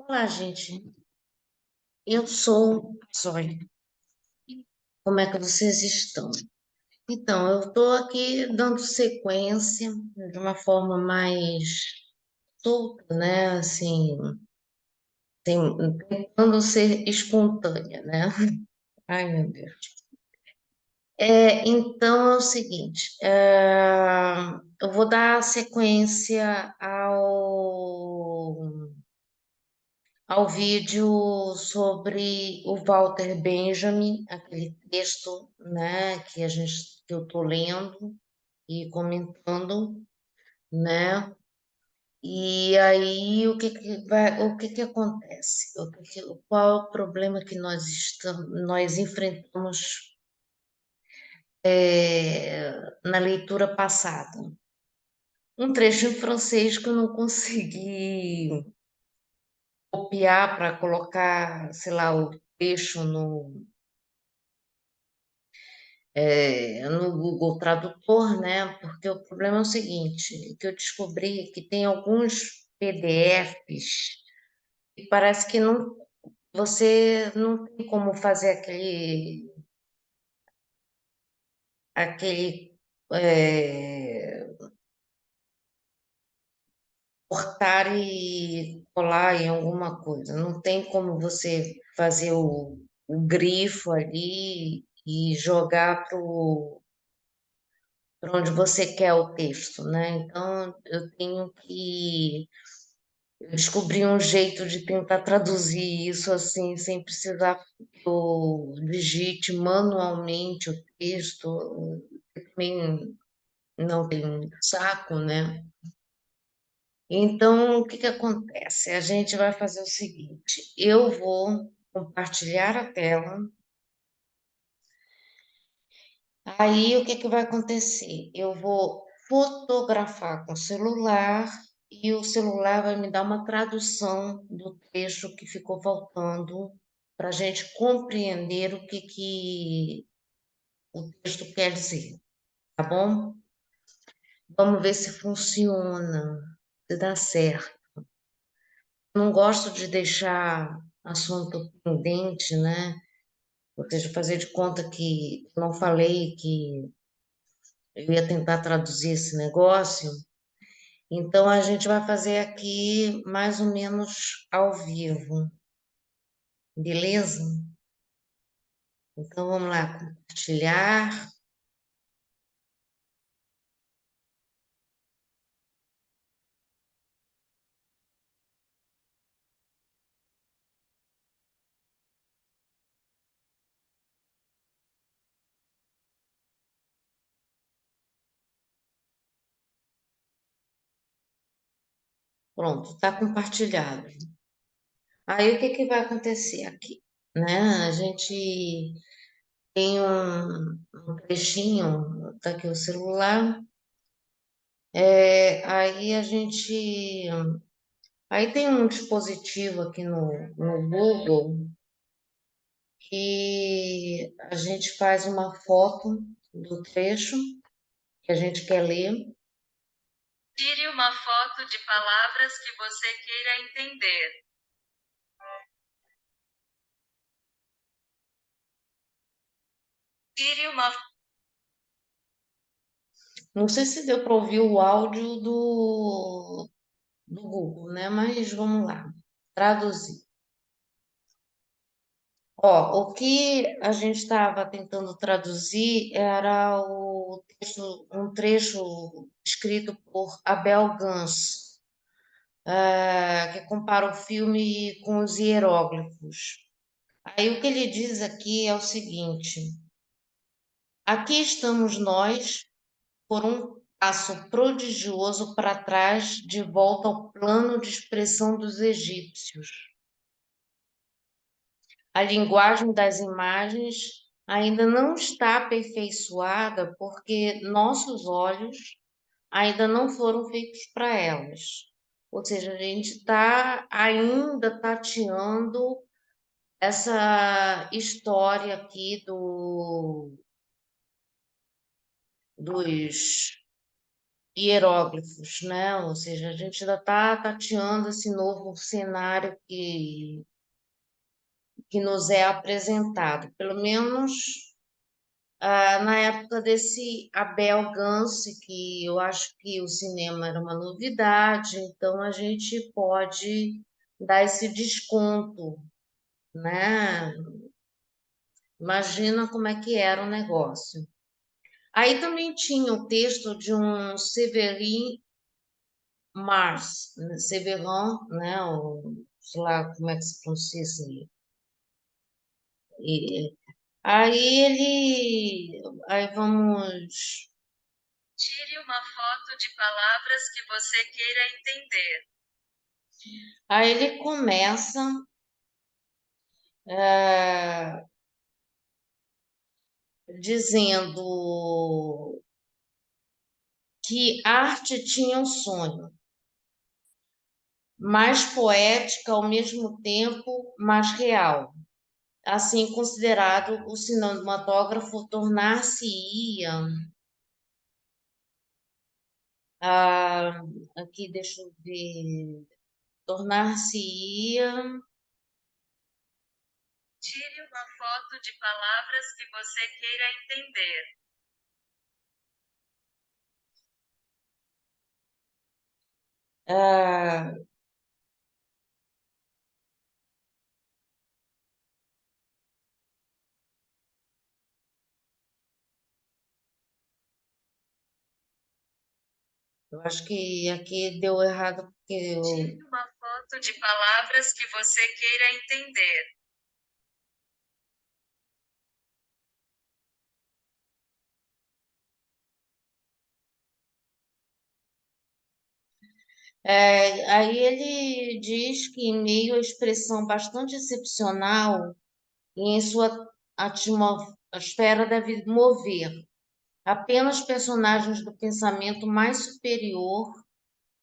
Olá, gente. Eu sou a Zoe. Como é que vocês estão? Então, eu estou aqui dando sequência de uma forma mais solta, né? Assim, tentando ser espontânea, né? Ai, meu Deus. Então, é o seguinte, eu vou dar sequência ao vídeo sobre o Walter Benjamin, aquele texto, né, que eu estou lendo e comentando, né? E aí o que que acontece? Qual é o problema que nós enfrentamos na leitura passada? Um trecho em francês que eu não consegui copiar para colocar, sei lá, o trecho no Google Tradutor, né? Porque o problema é o seguinte, que eu descobri que tem alguns PDFs e parece que você não tem como fazer aquele cortar e colar em alguma coisa. Não tem como você fazer o grifo ali e jogar para onde você quer o texto, né? Então eu tenho que descobrir um jeito de tentar traduzir isso assim, sem precisar que eu digite manualmente o texto. Eu também não tenho saco, né? Então, o que que acontece? A gente vai fazer o seguinte: eu vou compartilhar a tela. Aí, o que que vai acontecer? Eu vou fotografar com o celular e o celular vai me dar uma tradução do trecho que ficou faltando para a gente compreender o que que o texto quer dizer, tá bom? Vamos ver se funciona, se dá certo. Não gosto de deixar assunto pendente, né? Ou seja, fazer de conta que eu não falei que eu ia tentar traduzir esse negócio. Então, a gente vai fazer aqui mais ou menos ao vivo, beleza? Então, vamos lá, compartilhar. Pronto, está compartilhado. Aí, o que que vai acontecer aqui? Né? A gente tem um trechinho, tá aqui o celular. Aí a gente. Aí tem um dispositivo aqui no Google que a gente faz uma foto do trecho que a gente quer ler. Tire uma foto de palavras que você queira entender. Tire uma Não sei se deu para ouvir o áudio do Google, né? Mas vamos lá, traduzir. Ó, o que a gente estava tentando traduzir era um trecho escrito por Abel Gance, que compara o filme com os hieróglifos. Aí o que ele diz aqui é o seguinte: aqui estamos nós por um passo prodigioso para trás, de volta ao plano de expressão dos egípcios. A linguagem das imagens ainda não está aperfeiçoada porque nossos olhos ainda não foram feitos para elas. Ou seja, a gente está ainda tateando essa história aqui dos hieróglifos, né? Ou seja, a gente ainda está tateando esse novo cenário que nos é apresentado, pelo menos na época desse Abel Gance, que eu acho que o cinema era uma novidade, então a gente pode dar esse desconto, né? Imagina como é que era o negócio. Aí também tinha o texto de um Severin Mars, né? Severin, né? Sei lá como é que se pronuncia assim. E, aí vamos, Tire uma foto de palavras que você queira entender. aí ele começa é, dizendo que arte tinha um sonho, mais poética ao mesmo tempo, mais real. Assim considerado, o cinematógrafo tornar-se-ia, ah, aqui deixa eu ver, tornar-se-ia, Tire uma foto de palavras que você queira entender. ah, eu acho que aqui deu errado porque Tire uma foto de palavras que você queira entender. aí ele diz que em meio à expressão bastante excepcional e em sua atmosfera deve mover apenas personagens do pensamento mais superior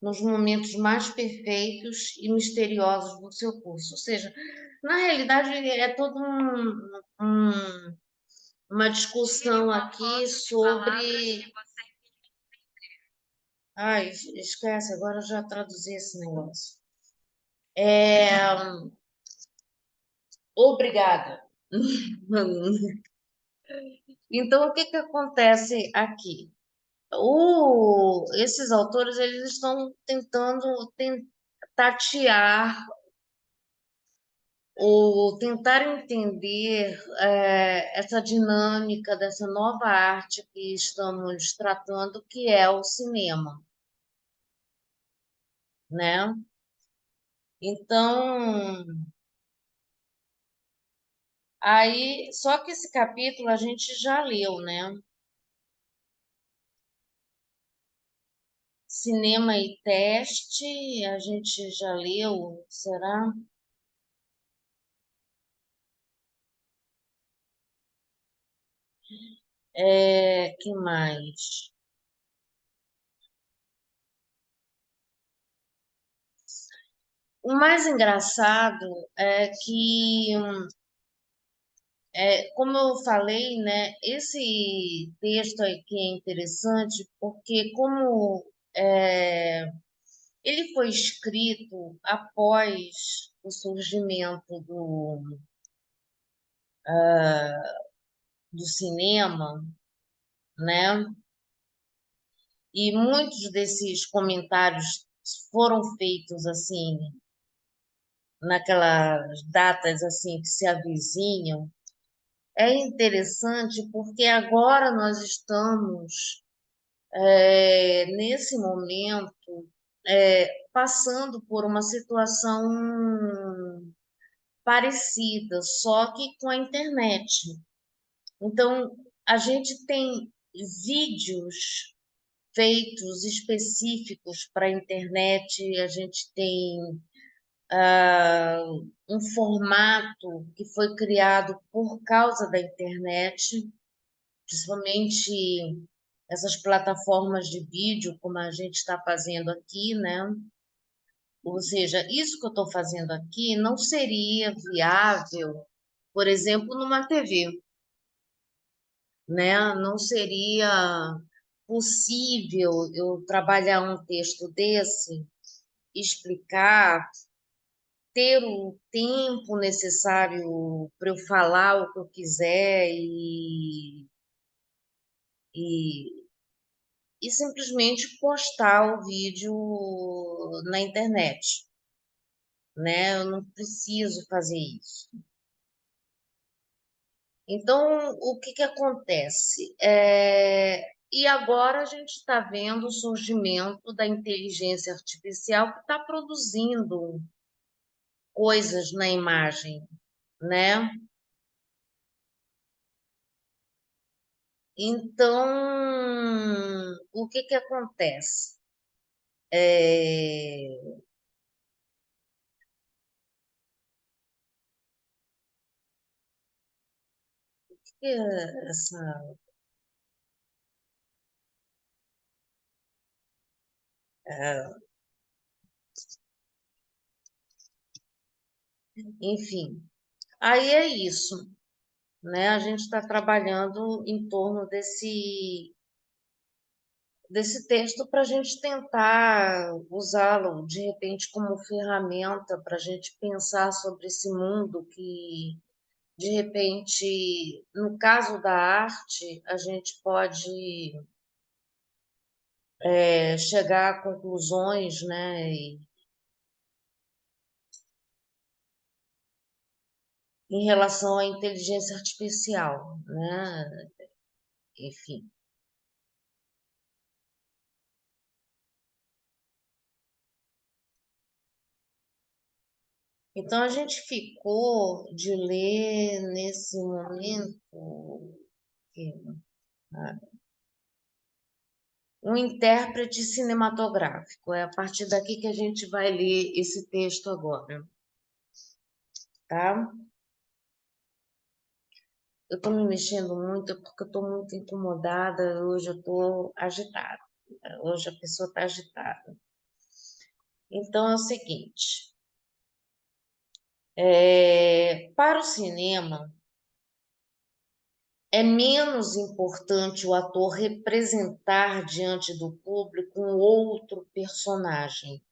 nos momentos mais perfeitos e misteriosos do seu curso. Ou seja, na realidade, é todo um- uma Tire discussão uma aqui foto de palavras que sobre. você Ai, esquece, agora eu já traduzi esse negócio. É, obrigada. Então, o que que acontece aqui? Esses autores eles estão tentando tatear ou tentar entender essa dinâmica dessa nova arte que estamos tratando, que é o cinema, né? Então, aí, só que esse capítulo a gente já leu, né? Cinema e teste, a gente já leu, será? Que mais? O mais engraçado é que, como eu falei, né, esse texto aqui é interessante porque como é, ele foi escrito após o surgimento do cinema, né? E muitos desses comentários foram feitos assim naquelas datas assim que se avizinham. É interessante porque agora nós estamos nesse momento passando por uma situação parecida, só que com a internet. Então, a gente tem vídeos feitos específicos para a internet, a gente tem um formato que foi criado por causa da internet, principalmente essas plataformas de vídeo, como a gente está fazendo aqui, né? Ou seja, isso que eu estou fazendo aqui não seria viável, por exemplo, numa TV, né? Não seria possível eu trabalhar um texto desse, explicar, ter o tempo necessário para eu falar o que eu quiser e, e simplesmente postar o vídeo na internet, né? Eu não preciso fazer isso. Então, o que que acontece? E agora a gente está vendo o surgimento da inteligência artificial que está produzindo coisas na imagem, né? Então, o que que acontece? É, essa, enfim, aí é isso, né? A gente está trabalhando em torno desse texto para a gente tentar usá-lo de repente como ferramenta para a gente pensar sobre esse mundo que de repente, no caso da arte, a gente pode chegar a conclusões, né, em relação à inteligência artificial, né? Enfim. Então a gente ficou de ler nesse momento que, ah, um intérprete cinematográfico. É a partir daqui que a gente vai ler esse texto agora, tá? Eu estou me mexendo muito porque eu estou muito incomodada. Hoje eu estou agitada. Hoje a pessoa está agitada. Então é o seguinte: para o cinema, é menos importante o ator representar diante do público um outro personagem,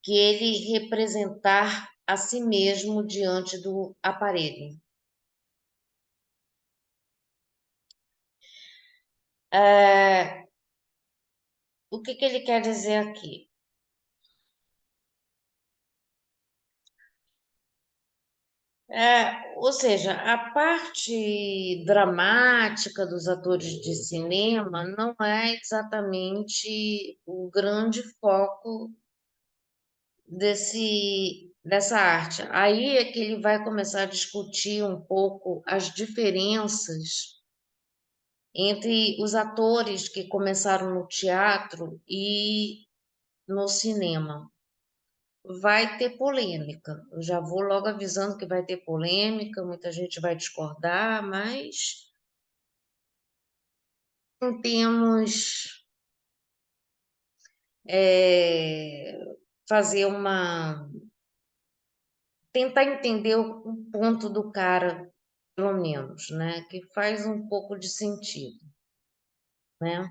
que ele representar a si mesmo diante do aparelho. O que que ele quer dizer aqui? Ou seja, a parte dramática dos atores de cinema não é exatamente o grande foco dessa arte. Aí é que ele vai começar a discutir um pouco as diferenças entre os atores que começaram no teatro e no cinema. Vai ter polêmica. Eu já vou logo avisando que vai ter polêmica, muita gente vai discordar, mas tentemos fazer tentar entender o ponto do cara, pelo menos, né? Que faz um pouco de sentido, né?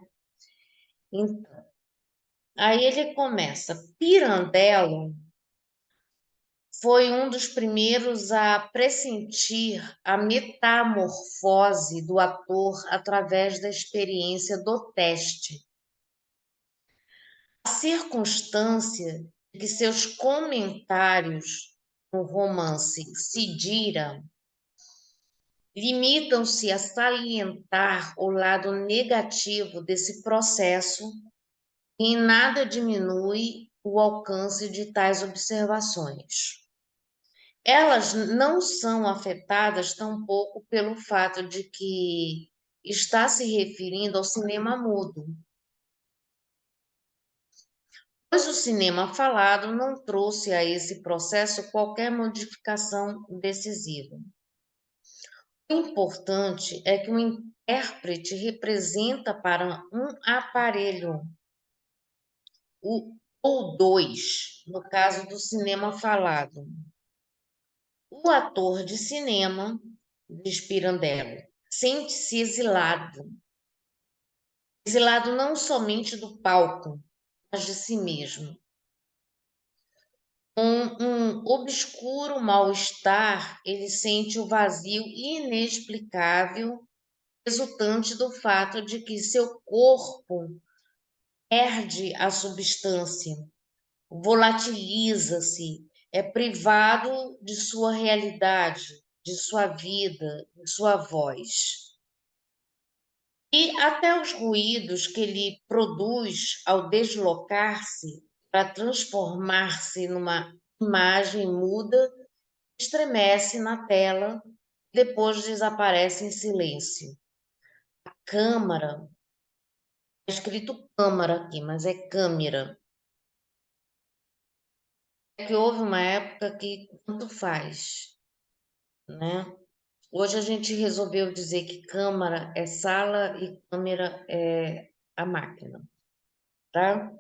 Então, aí ele começa. Pirandello foi um dos primeiros a pressentir a metamorfose do ator através da experiência do teste. A circunstância de que seus comentários no romance Sidira limitam-se a salientar o lado negativo desse processo e em nada diminui o alcance de tais observações. Elas não são afetadas tampouco pelo fato de que está se referindo ao cinema mudo, pois o cinema falado não trouxe a esse processo qualquer modificação decisiva. O importante é que o intérprete representa para um aparelho, ou dois, no caso do cinema falado. O ator de cinema, diz Pirandello, sente-se exilado, esse lado não somente do palco, mas de si mesmo. Um obscuro mal-estar, ele sente o vazio inexplicável resultante do fato de que seu corpo perde a substância, volatiliza-se, é privado de sua realidade, de sua vida, de sua voz. E até os ruídos que ele produz ao deslocar-se para transformar-se numa imagem muda, estremece na tela, depois desaparece em silêncio. Câmara, é escrito câmara aqui, mas é câmera. É que houve uma época que tanto faz, né? Hoje a gente resolveu dizer que câmara é sala e câmera é a máquina, tá?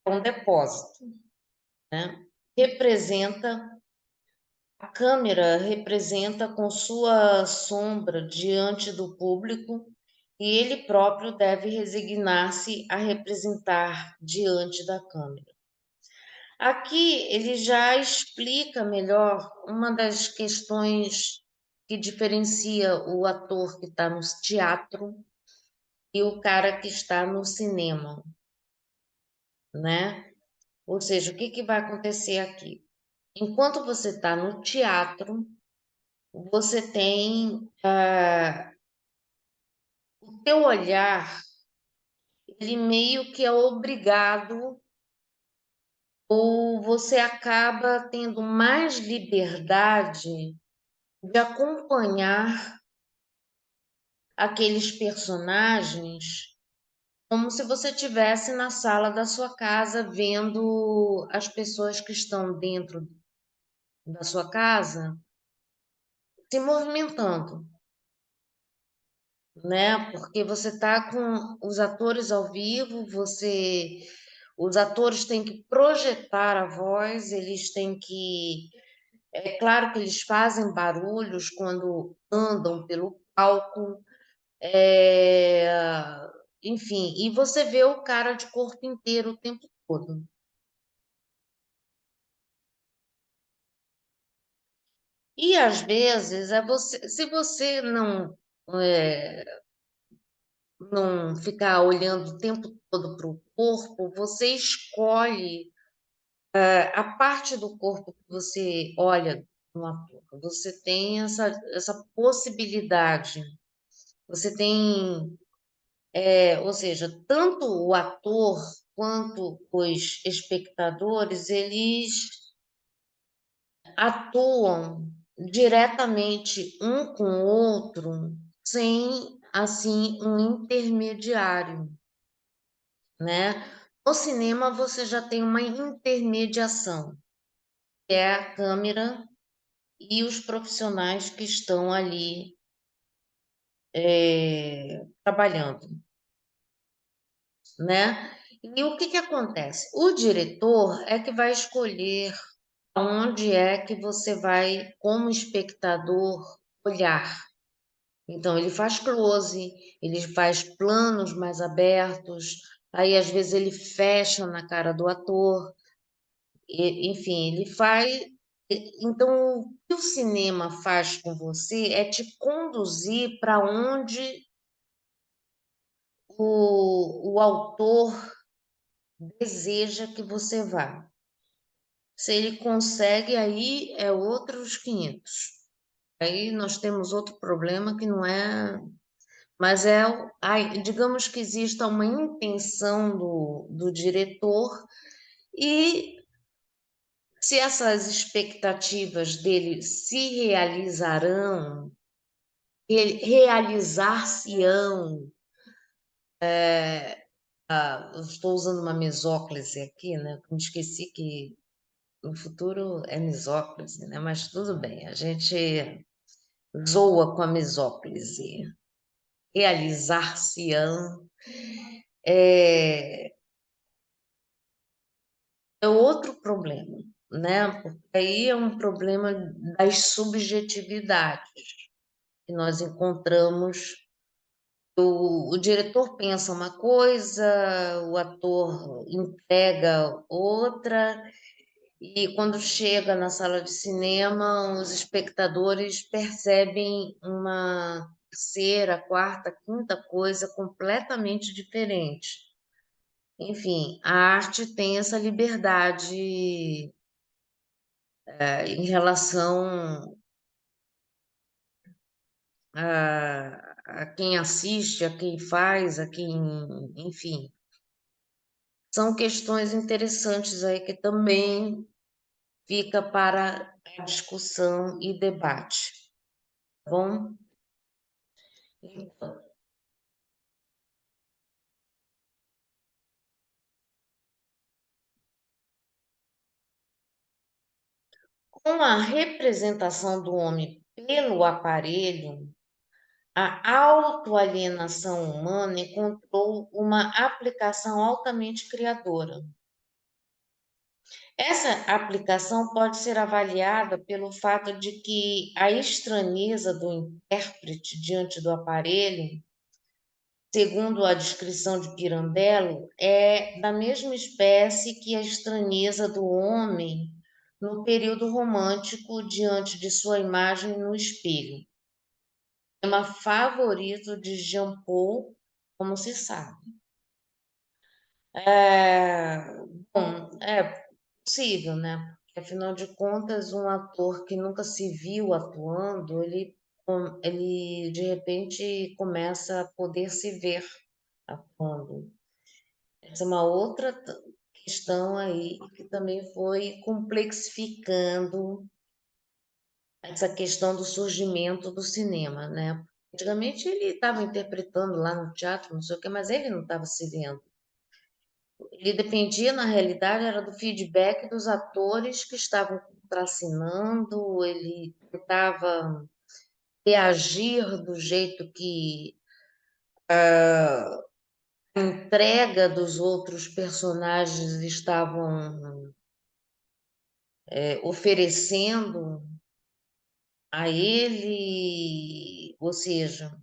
É um depósito, né? Representa, a câmera representa com sua sombra diante do público e ele próprio deve resignar-se a representar diante da câmera. Aqui ele já explica melhor uma das questões que diferencia o ator que está no teatro e o cara que está no cinema, né? Ou seja, o que que vai acontecer aqui? Enquanto você está no teatro, você tem o teu olhar, ele meio que é obrigado ou você acaba tendo mais liberdade de acompanhar aqueles personagens como se você estivesse na sala da sua casa vendo as pessoas que estão dentro da sua casa se movimentando, né? Porque você está com os atores ao vivo, os atores têm que projetar a voz, eles têm que, é claro que eles fazem barulhos quando andam pelo palco, é, enfim, e você vê o cara de corpo inteiro o tempo todo. E às vezes é você, se você é, não ficar olhando o tempo todo para o corpo, você escolhe a parte do corpo que você olha no ator. Você tem essa possibilidade. Você tem, ou seja, tanto o ator quanto os espectadores, eles atuam diretamente um com o outro, sem assim um intermediário, né? No cinema você já tem uma intermediação, que é a câmera e os profissionais que estão ali trabalhando, né? E o que que acontece? O diretor é que vai escolher onde é que você vai, como espectador, olhar. Então, ele faz close, ele faz planos mais abertos, aí às vezes ele fecha na cara do ator, enfim, ele faz. Então, o que o cinema faz com você é te conduzir para onde o autor deseja que você vá. Se ele consegue, aí é outros 500. Aí nós temos outro problema que não é. Mas digamos que exista uma intenção do diretor, e se essas expectativas dele se realizarão, realizar-se-ão, eu estou usando uma mesóclise aqui, né? Eu me esqueci que no futuro é mesóclise, né? Mas tudo bem, a gente zoa com a mesóclise. Realizar-se-ão é, é outro problema, né? Porque aí é um problema das subjetividades. que nós encontramos. O diretor pensa uma coisa, o ator entrega outra, e quando chega na sala de cinema, os espectadores percebem uma terceira, quarta, quinta coisa completamente diferente. Enfim, a arte tem essa liberdade, em relação a quem assiste, a quem faz, a quem, enfim, são questões interessantes aí que também fica para a discussão e debate, tá bom? Então, com a representação do homem pelo aparelho, a autoalienação humana encontrou uma aplicação altamente criadora. Essa aplicação pode ser avaliada pelo fato de que a estranheza do intérprete diante do aparelho, segundo a descrição de Pirandello, é da mesma espécie que a estranheza do homem no período romântico diante de sua imagem no espelho. Tema favorito de Jean Paul, como se sabe. É, bom, é possível, né? Porque, afinal de contas, um ator que nunca se viu atuando, ele de repente começa a poder se ver atuando. Essa é uma outra questão aí que também foi complexificando essa questão do surgimento do cinema, né? Antigamente ele estava interpretando lá no teatro, não sei o quê, mas ele não estava se vendo. Ele dependia, na realidade, era do feedback dos atores que estavam contracenando, ele tentava reagir do jeito que a entrega dos outros personagens estavam oferecendo a ele, ou seja,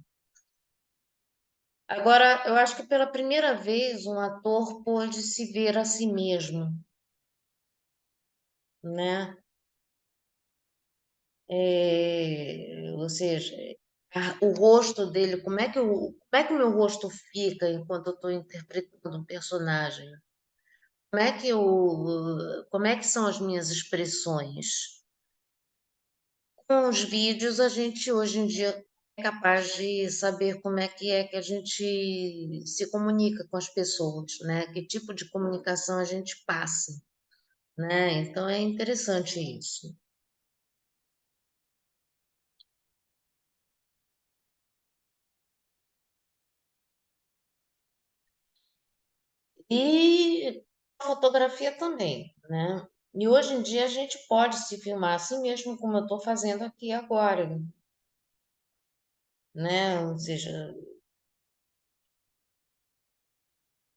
agora eu acho que pela primeira vez um ator pôde se ver a si mesmo, né? Ou seja, o rosto dele, como é que o meu rosto fica enquanto eu estou interpretando um personagem? Como é que são as minhas expressões? Com os vídeos, a gente hoje em dia é capaz de saber como é que a gente se comunica com as pessoas, né? Que tipo de comunicação a gente passa, né? Então é interessante isso. E a fotografia também, né? E hoje em dia a gente pode se filmar assim mesmo como eu estou fazendo aqui agora, né? Ou seja,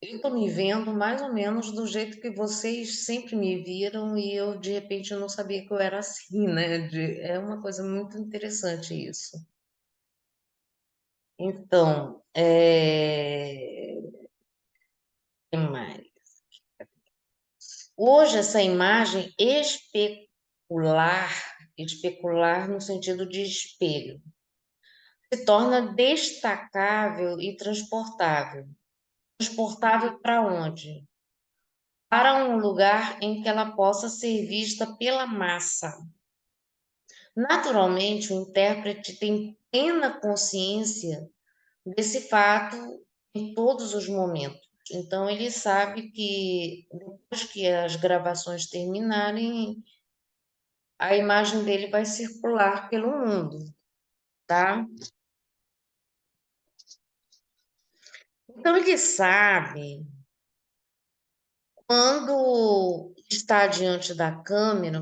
eu estou me vendo mais ou menos do jeito que vocês sempre me viram e eu de repente eu não sabia que eu era assim, né? É uma coisa muito interessante isso. Então, que mais? Hoje essa imagem especular no sentido de espelho, se torna destacável e transportável. Transportável para onde? Para um lugar em que ela possa ser vista pela massa. Naturalmente, o intérprete tem plena consciência desse fato em todos os momentos. Então, ele sabe que depois que as gravações terminarem, a imagem dele vai circular pelo mundo, tá? Então, ele sabe quando está diante da câmera,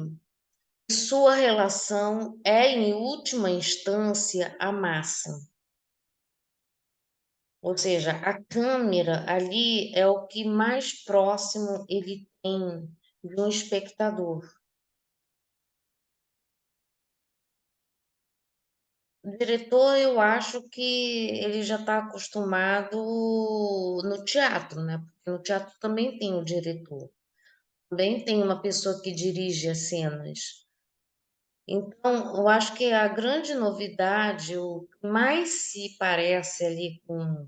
sua relação é, em última instância, a massa. Ou seja, a câmera ali é o que mais próximo ele tem de um espectador. O diretor, eu acho que ele já está acostumado no teatro, né? Porque no teatro também tem o diretor, também tem uma pessoa que dirige as cenas. Então, eu acho que a grande novidade, o que mais se parece ali com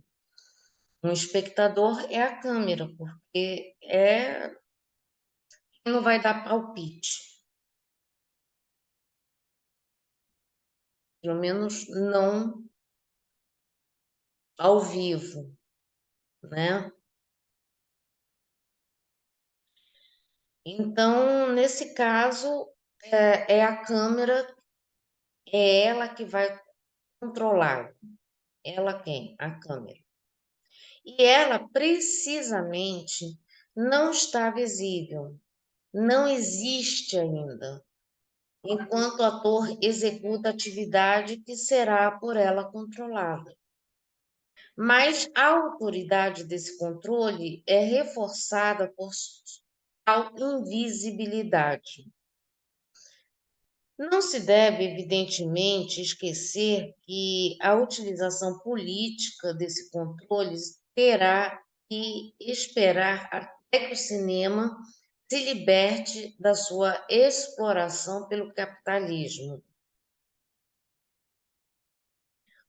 um espectador é a câmera, porque é quem não vai dar palpite, pelo menos não ao vivo, né? Então, nesse caso, é a câmera, é ela que vai controlar. Ela quem? A câmera. E ela precisamente não está visível, não existe ainda, enquanto o ator executa a atividade que será por ela controlada. Mas a autoridade desse controle é reforçada por tal invisibilidade. Não se deve, evidentemente, esquecer que a utilização política desse controle terá que esperar até que o cinema se liberte da sua exploração pelo capitalismo.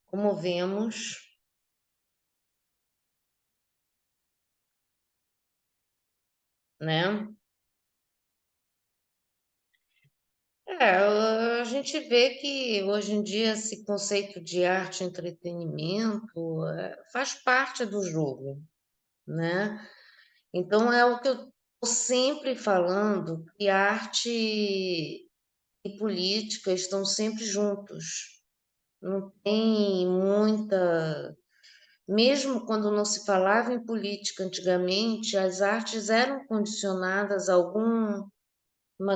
Como vemos, né? A gente vê que hoje em dia esse conceito de arte e entretenimento faz parte do jogo, né? Então é o que eu estou sempre falando, que arte e política estão sempre juntos. Não tem muita. Mesmo quando não se falava em política antigamente, as artes eram condicionadas a alguma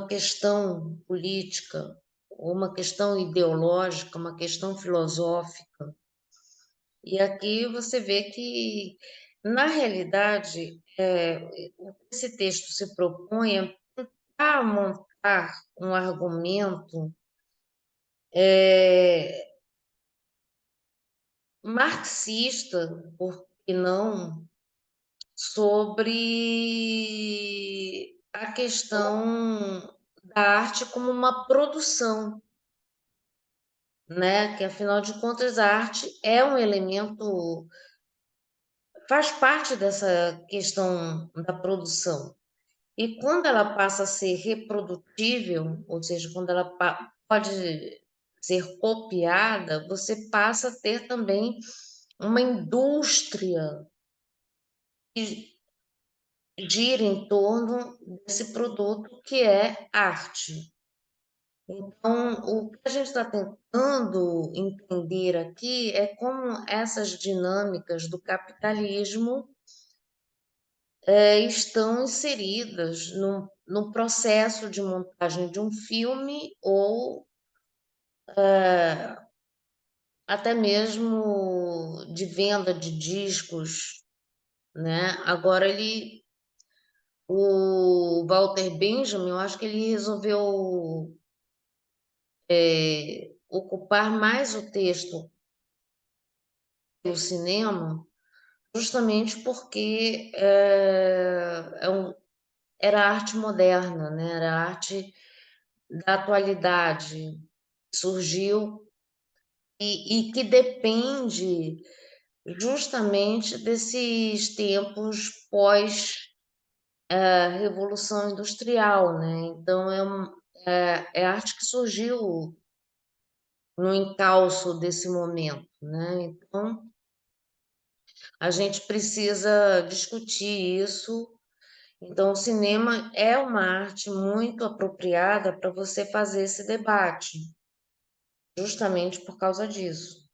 questão política, ou uma questão ideológica, uma questão filosófica. E aqui você vê que, na realidade, o que esse texto se propõe é a montar um argumento marxista, por que não, sobre a questão da arte como uma produção, né? Que afinal de contas a arte é um elemento, faz parte dessa questão da produção. E quando ela passa a ser reprodutível, ou seja, quando ela pode ser copiada, você passa a ter também uma indústria que gira em torno desse produto que é arte. Então, o que a gente está tentando entender aqui é como essas dinâmicas do capitalismo estão inseridas no processo de montagem de um filme ou até mesmo de venda de discos, né? Agora o Walter Benjamin, eu acho que ele resolveu ocupar mais o texto do cinema, justamente porque era arte moderna, né? Era arte da atualidade, surgiu e que depende justamente desses tempos pós Revolução Industrial, né? Então é arte que surgiu no encalço desse momento, né? Então a gente precisa discutir isso. Então, o cinema é uma arte muito apropriada para você fazer esse debate, justamente por causa disso.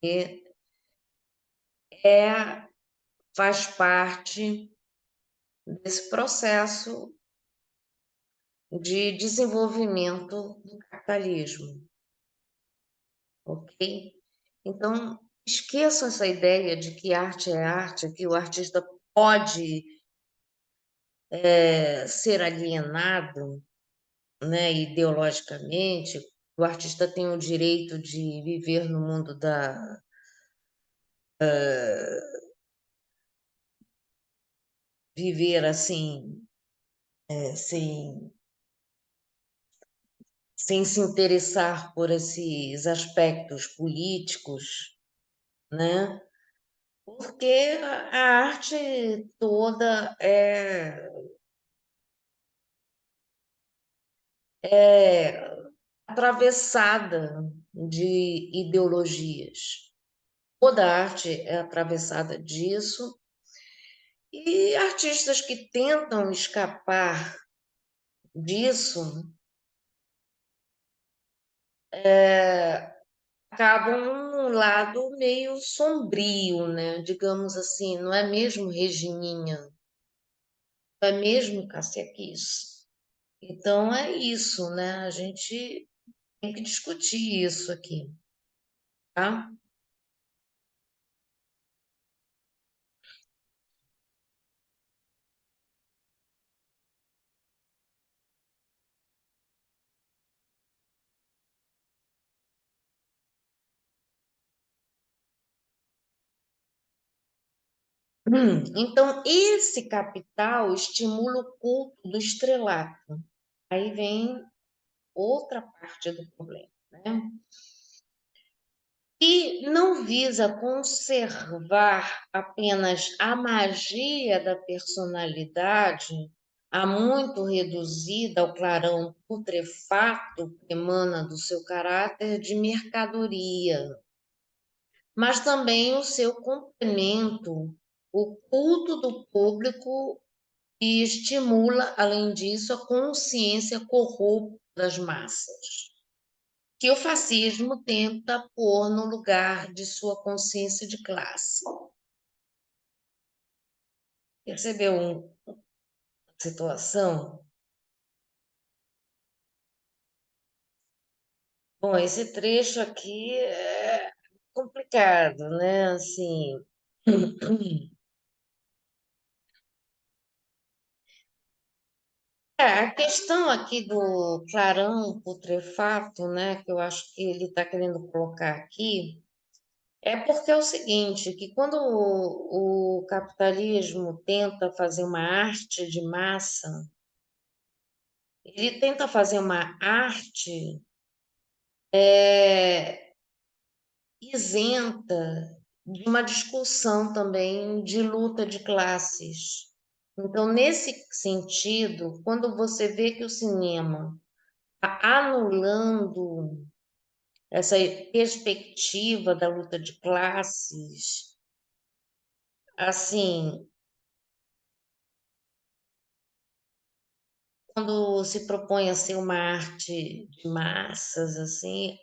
E é, faz parte desse processo de desenvolvimento do capitalismo, ok? Então, esqueçam essa ideia de que arte é arte, que o artista pode ser alienado, né, ideologicamente. o artista tem o direito de viver no mundo da viver assim, sem se interessar por esses aspectos políticos, né? Porque a arte toda é atravessada de ideologias. Toda arte é atravessada disso, e artistas que tentam escapar disso acabam num lado meio sombrio, né? Digamos assim, não é mesmo, Regininha? Não é mesmo, Cássia Kiss? Então é isso, né? A gente tem que discutir isso aqui, tá? Então, esse capital estimula o culto do estrelato. Aí vem outra parte do problema, né? E não visa conservar apenas a magia da personalidade, a muito reduzida ao clarão putrefato que emana do seu caráter de mercadoria, mas também o seu complemento, o culto do público, e estimula, além disso, a consciência corrupta das massas, que o fascismo tenta pôr no lugar de sua consciência de classe. Percebeu uma situação? Bom, esse trecho aqui é complicado, né? Assim, a questão aqui do clarão putrefato, né, que eu acho que ele está querendo colocar aqui, é porque é o seguinte, que quando o capitalismo tenta fazer uma arte de massa, ele tenta fazer uma arte isenta de uma discussão também de luta de classes. Então, nesse sentido, quando você vê que o cinema está anulando essa perspectiva da luta de classes, assim, quando se propõe a ser uma arte de massas, assim,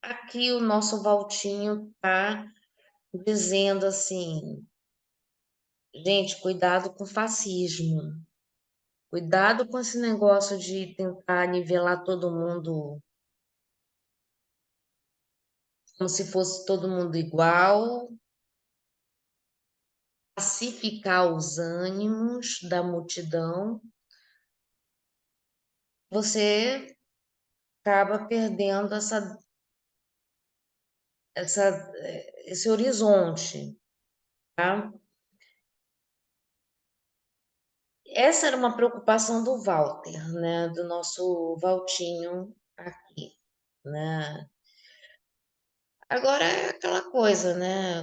aqui o nosso Valtinho está dizendo assim, gente, cuidado com o fascismo, cuidado com esse negócio de tentar nivelar todo mundo como se fosse todo mundo igual, pacificar os ânimos da multidão, você acaba perdendo esse horizonte, tá? Essa era uma preocupação do Walter, né? Do nosso Valtinho aqui, né? Agora é aquela coisa, né?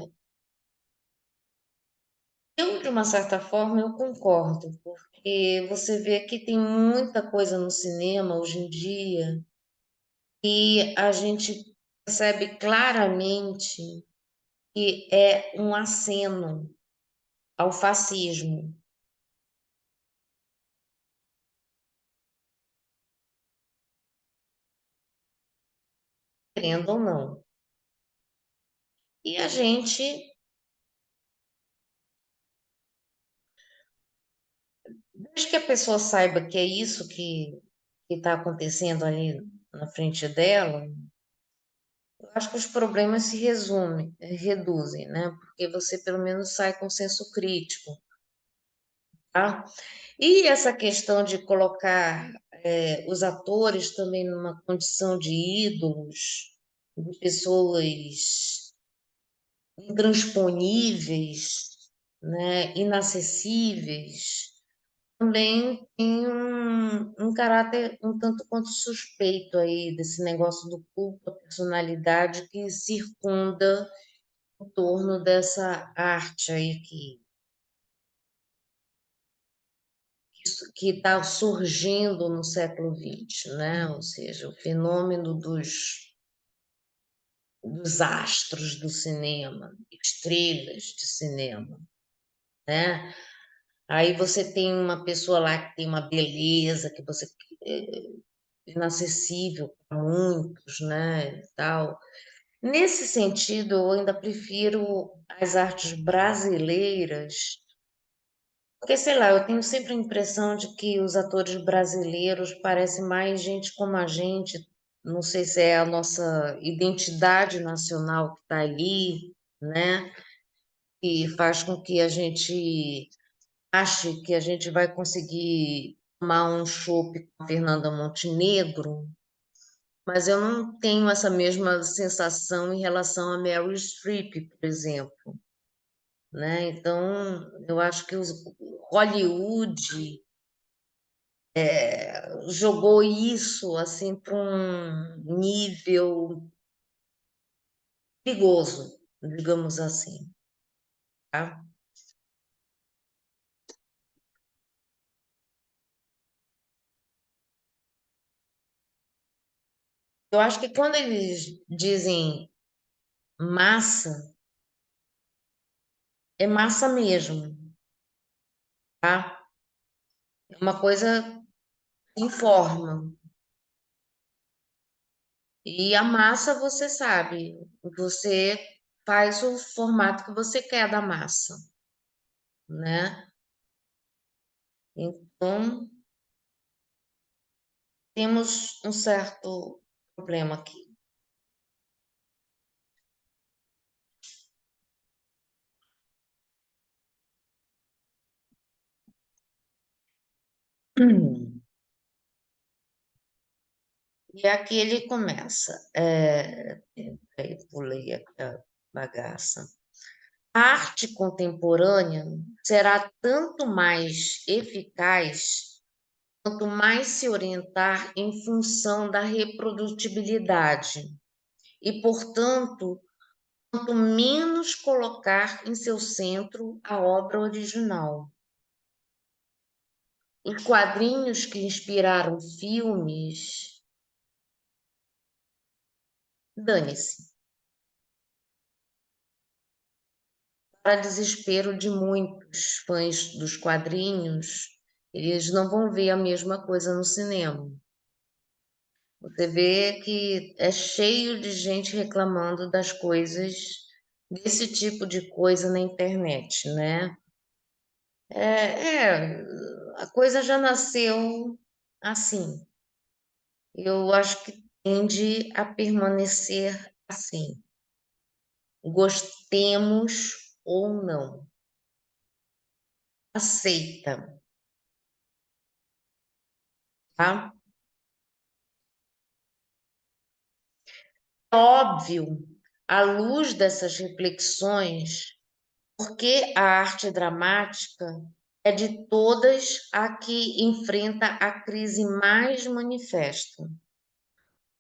Eu, de uma certa forma, eu concordo, porque você vê que tem muita coisa no cinema hoje em dia e a gente percebe claramente que é um aceno ao fascismo, querendo ou não. E a gente, desde que a pessoa saiba que é isso que está acontecendo ali na frente dela, eu acho que os problemas se reduzem, né? Porque você pelo menos sai com senso crítico, tá? E essa questão de colocar os atores também numa condição de ídolos, de pessoas intransponíveis, né, inacessíveis, também tem um caráter um tanto quanto suspeito aí desse negócio do culto à personalidade que circunda em torno dessa arte aí que está surgindo no século XX, né? Ou seja, o fenômeno dos astros do cinema, estrelas de cinema, né? Aí você tem uma pessoa lá que tem uma beleza que você é inacessível para muitos, né? E tal. Nesse sentido, eu ainda prefiro as artes brasileiras, porque sei lá, eu tenho sempre a impressão de que os atores brasileiros parecem mais gente como a gente. Não sei se é a nossa identidade nacional que está ali, né? Que faz com que a gente ache que a gente vai conseguir tomar um chopp com a Fernanda Montenegro, mas eu não tenho essa mesma sensação em relação a Meryl Streep, por exemplo, né? Então, eu acho que Hollywood jogou isso assim para um nível perigoso, digamos assim, tá? Eu acho que quando eles dizem massa, é massa mesmo, tá? É uma coisa que informa. E a massa, você sabe, você faz o formato que você quer da massa, né? Então, temos um certo problema aqui. E aqui ele começa. Aí pulei aqui a bagaça. A arte contemporânea será tanto mais eficaz quanto mais se orientar em função da reprodutibilidade e, portanto, quanto menos colocar em seu centro a obra original. Os quadrinhos que inspiraram filmes, dane-se. Para desespero de muitos fãs dos quadrinhos, eles não vão ver a mesma coisa no cinema. Você vê que é cheio de gente reclamando das coisas, desse tipo de coisa na internet, né? A coisa já nasceu assim. Eu acho que tende a permanecer assim, gostemos ou não. Aceita, tá? É óbvio, à luz dessas reflexões, porque a arte dramática é de todas a que enfrenta a crise mais manifesta,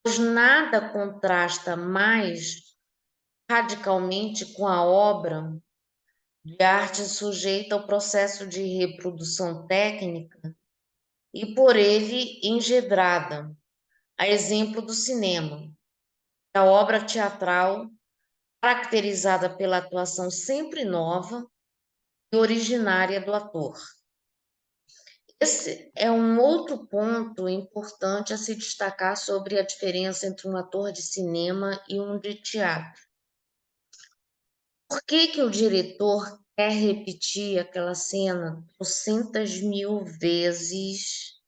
pois nada contrasta mais radicalmente com a obra de arte sujeita ao processo de reprodução técnica e por ele engedrada, a exemplo do cinema, a obra teatral caracterizada pela atuação sempre nova e originária do ator. Esse é um outro ponto importante a se destacar sobre a diferença entre um ator de cinema e um de teatro. Por que que o diretor quer repetir aquela cena 200.000 vezes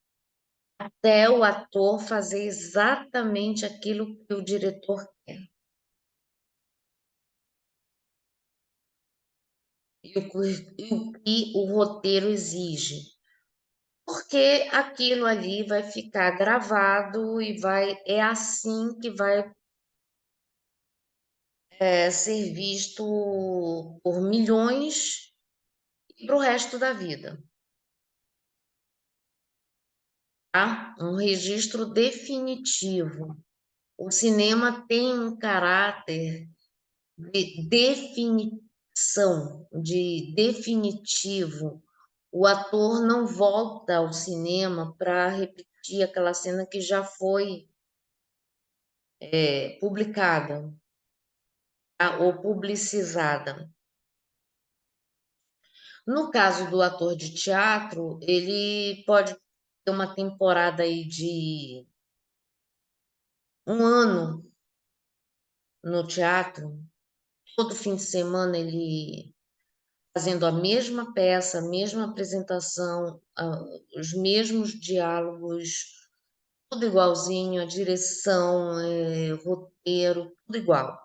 até o ator fazer exatamente aquilo que o diretor quer e o que o roteiro exige? Por porque aquilo ali vai ficar gravado e é assim que vai ser visto por milhões para o resto da vida, tá? Um registro definitivo. O cinema tem um caráter de definição, de definitivo. O ator não volta ao cinema para repetir aquela cena que já foi publicada, tá? Ou publicizada. No caso do ator de teatro, ele pode ter uma temporada aí de um ano no teatro, todo fim de semana ele fazendo a mesma peça, a mesma apresentação, os mesmos diálogos, tudo igualzinho, a direção, roteiro, tudo igual,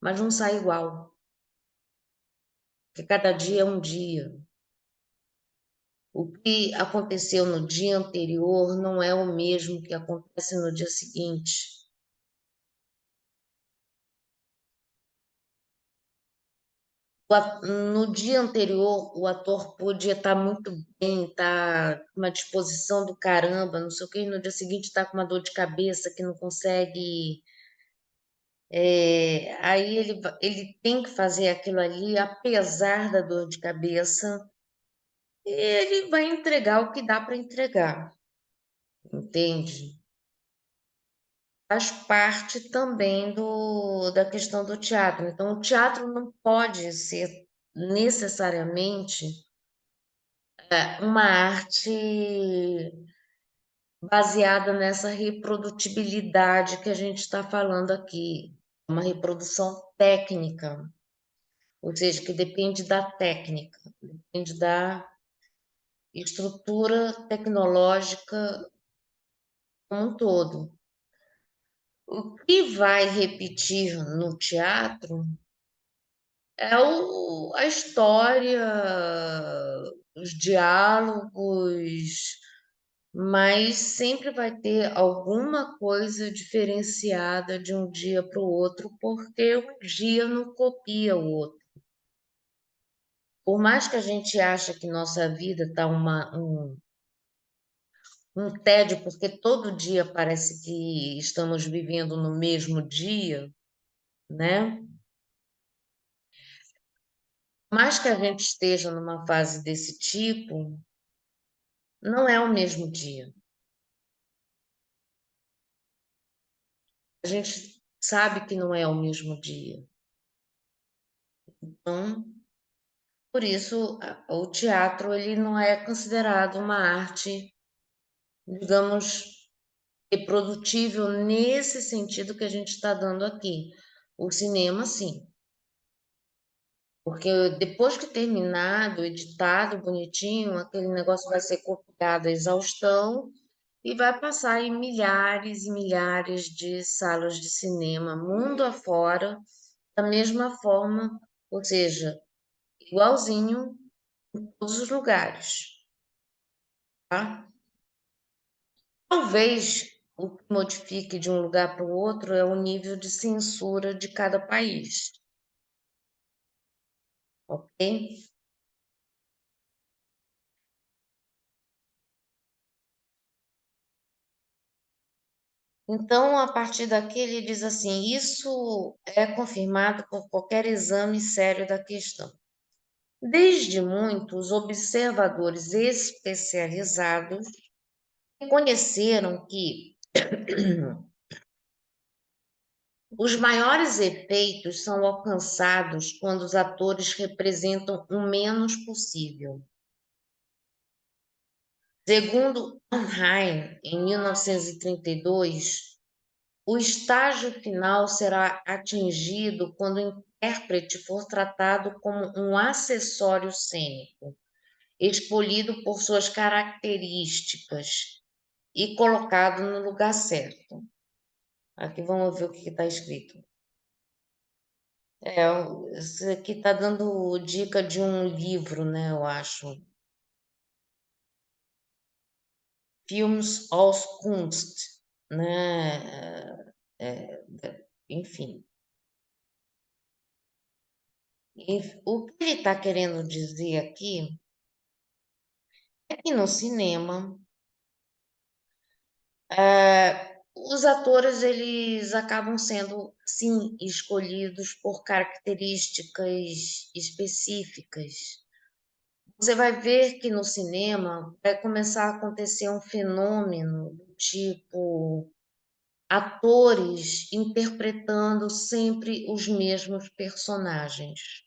mas não sai igual, porque cada dia é um dia. O que aconteceu no dia anterior não é o mesmo que acontece no dia seguinte. No dia anterior, o ator podia estar muito bem, estar com uma disposição do caramba, não sei o quê, e no dia seguinte está com uma dor de cabeça que não consegue. Aí ele tem que fazer aquilo ali, apesar da dor de cabeça, e ele vai entregar o que dá para entregar, entende? Faz parte também da questão do teatro. Então, o teatro não pode ser necessariamente uma arte baseada nessa reprodutibilidade que a gente está falando aqui, uma reprodução técnica, ou seja, que depende da técnica, depende da estrutura tecnológica como um todo. O que vai repetir no teatro é a história, os diálogos, mas sempre vai ter alguma coisa diferenciada de um dia para o outro, porque um dia não copia o outro. Por mais que a gente ache que nossa vida está um tédio, porque todo dia parece que estamos vivendo no mesmo dia, né? Mais que a gente esteja numa fase desse tipo, não é o mesmo dia. A gente sabe que não é o mesmo dia. Então, por isso, o teatro ele não é considerado uma arte, digamos, reprodutível nesse sentido que a gente está dando aqui. O cinema, sim, porque depois que terminado, editado, bonitinho, aquele negócio vai ser copiado à exaustão e vai passar em milhares e milhares de salas de cinema, mundo afora, da mesma forma, ou seja, igualzinho em todos os lugares, tá? Talvez o que modifique de um lugar para o outro é o nível de censura de cada país, ok? Então, a partir daqui, ele diz assim: isso é confirmado por qualquer exame sério da questão. Desde muito, os observadores especializados reconheceram que os maiores efeitos são alcançados quando os atores representam o menos possível. Segundo Arnheim, em 1932, o estágio final será atingido quando o intérprete for tratado como um acessório cênico, escolhido por suas características e colocado no lugar certo. Aqui vamos ver o que está escrito. Isso aqui está dando dica de um livro, né? Eu acho. Filmes aus Kunst, né? Enfim. O que ele está querendo dizer aqui é que no cinema, os atores eles acabam sendo, sim, escolhidos por características específicas. Você vai ver que no cinema vai começar a acontecer um fenômeno do tipo atores interpretando sempre os mesmos personagens.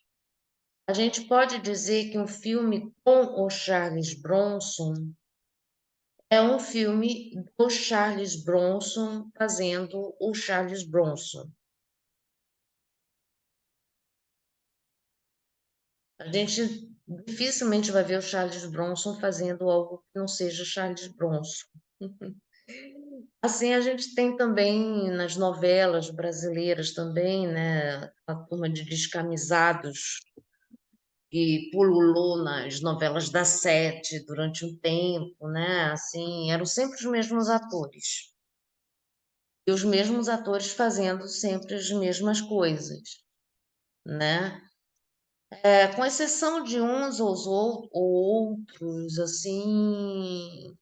A gente pode dizer que um filme com o Charles Bronson é um filme do Charles Bronson fazendo o Charles Bronson. A gente dificilmente vai ver o Charles Bronson fazendo algo que não seja Charles Bronson. Assim, a gente tem também nas novelas brasileiras também, né, a turma de descamisados que pululou nas novelas da Sete durante um tempo, né? Assim, eram sempre os mesmos atores. E os mesmos atores fazendo sempre as mesmas coisas, né? Com exceção de uns ou outros, assim, o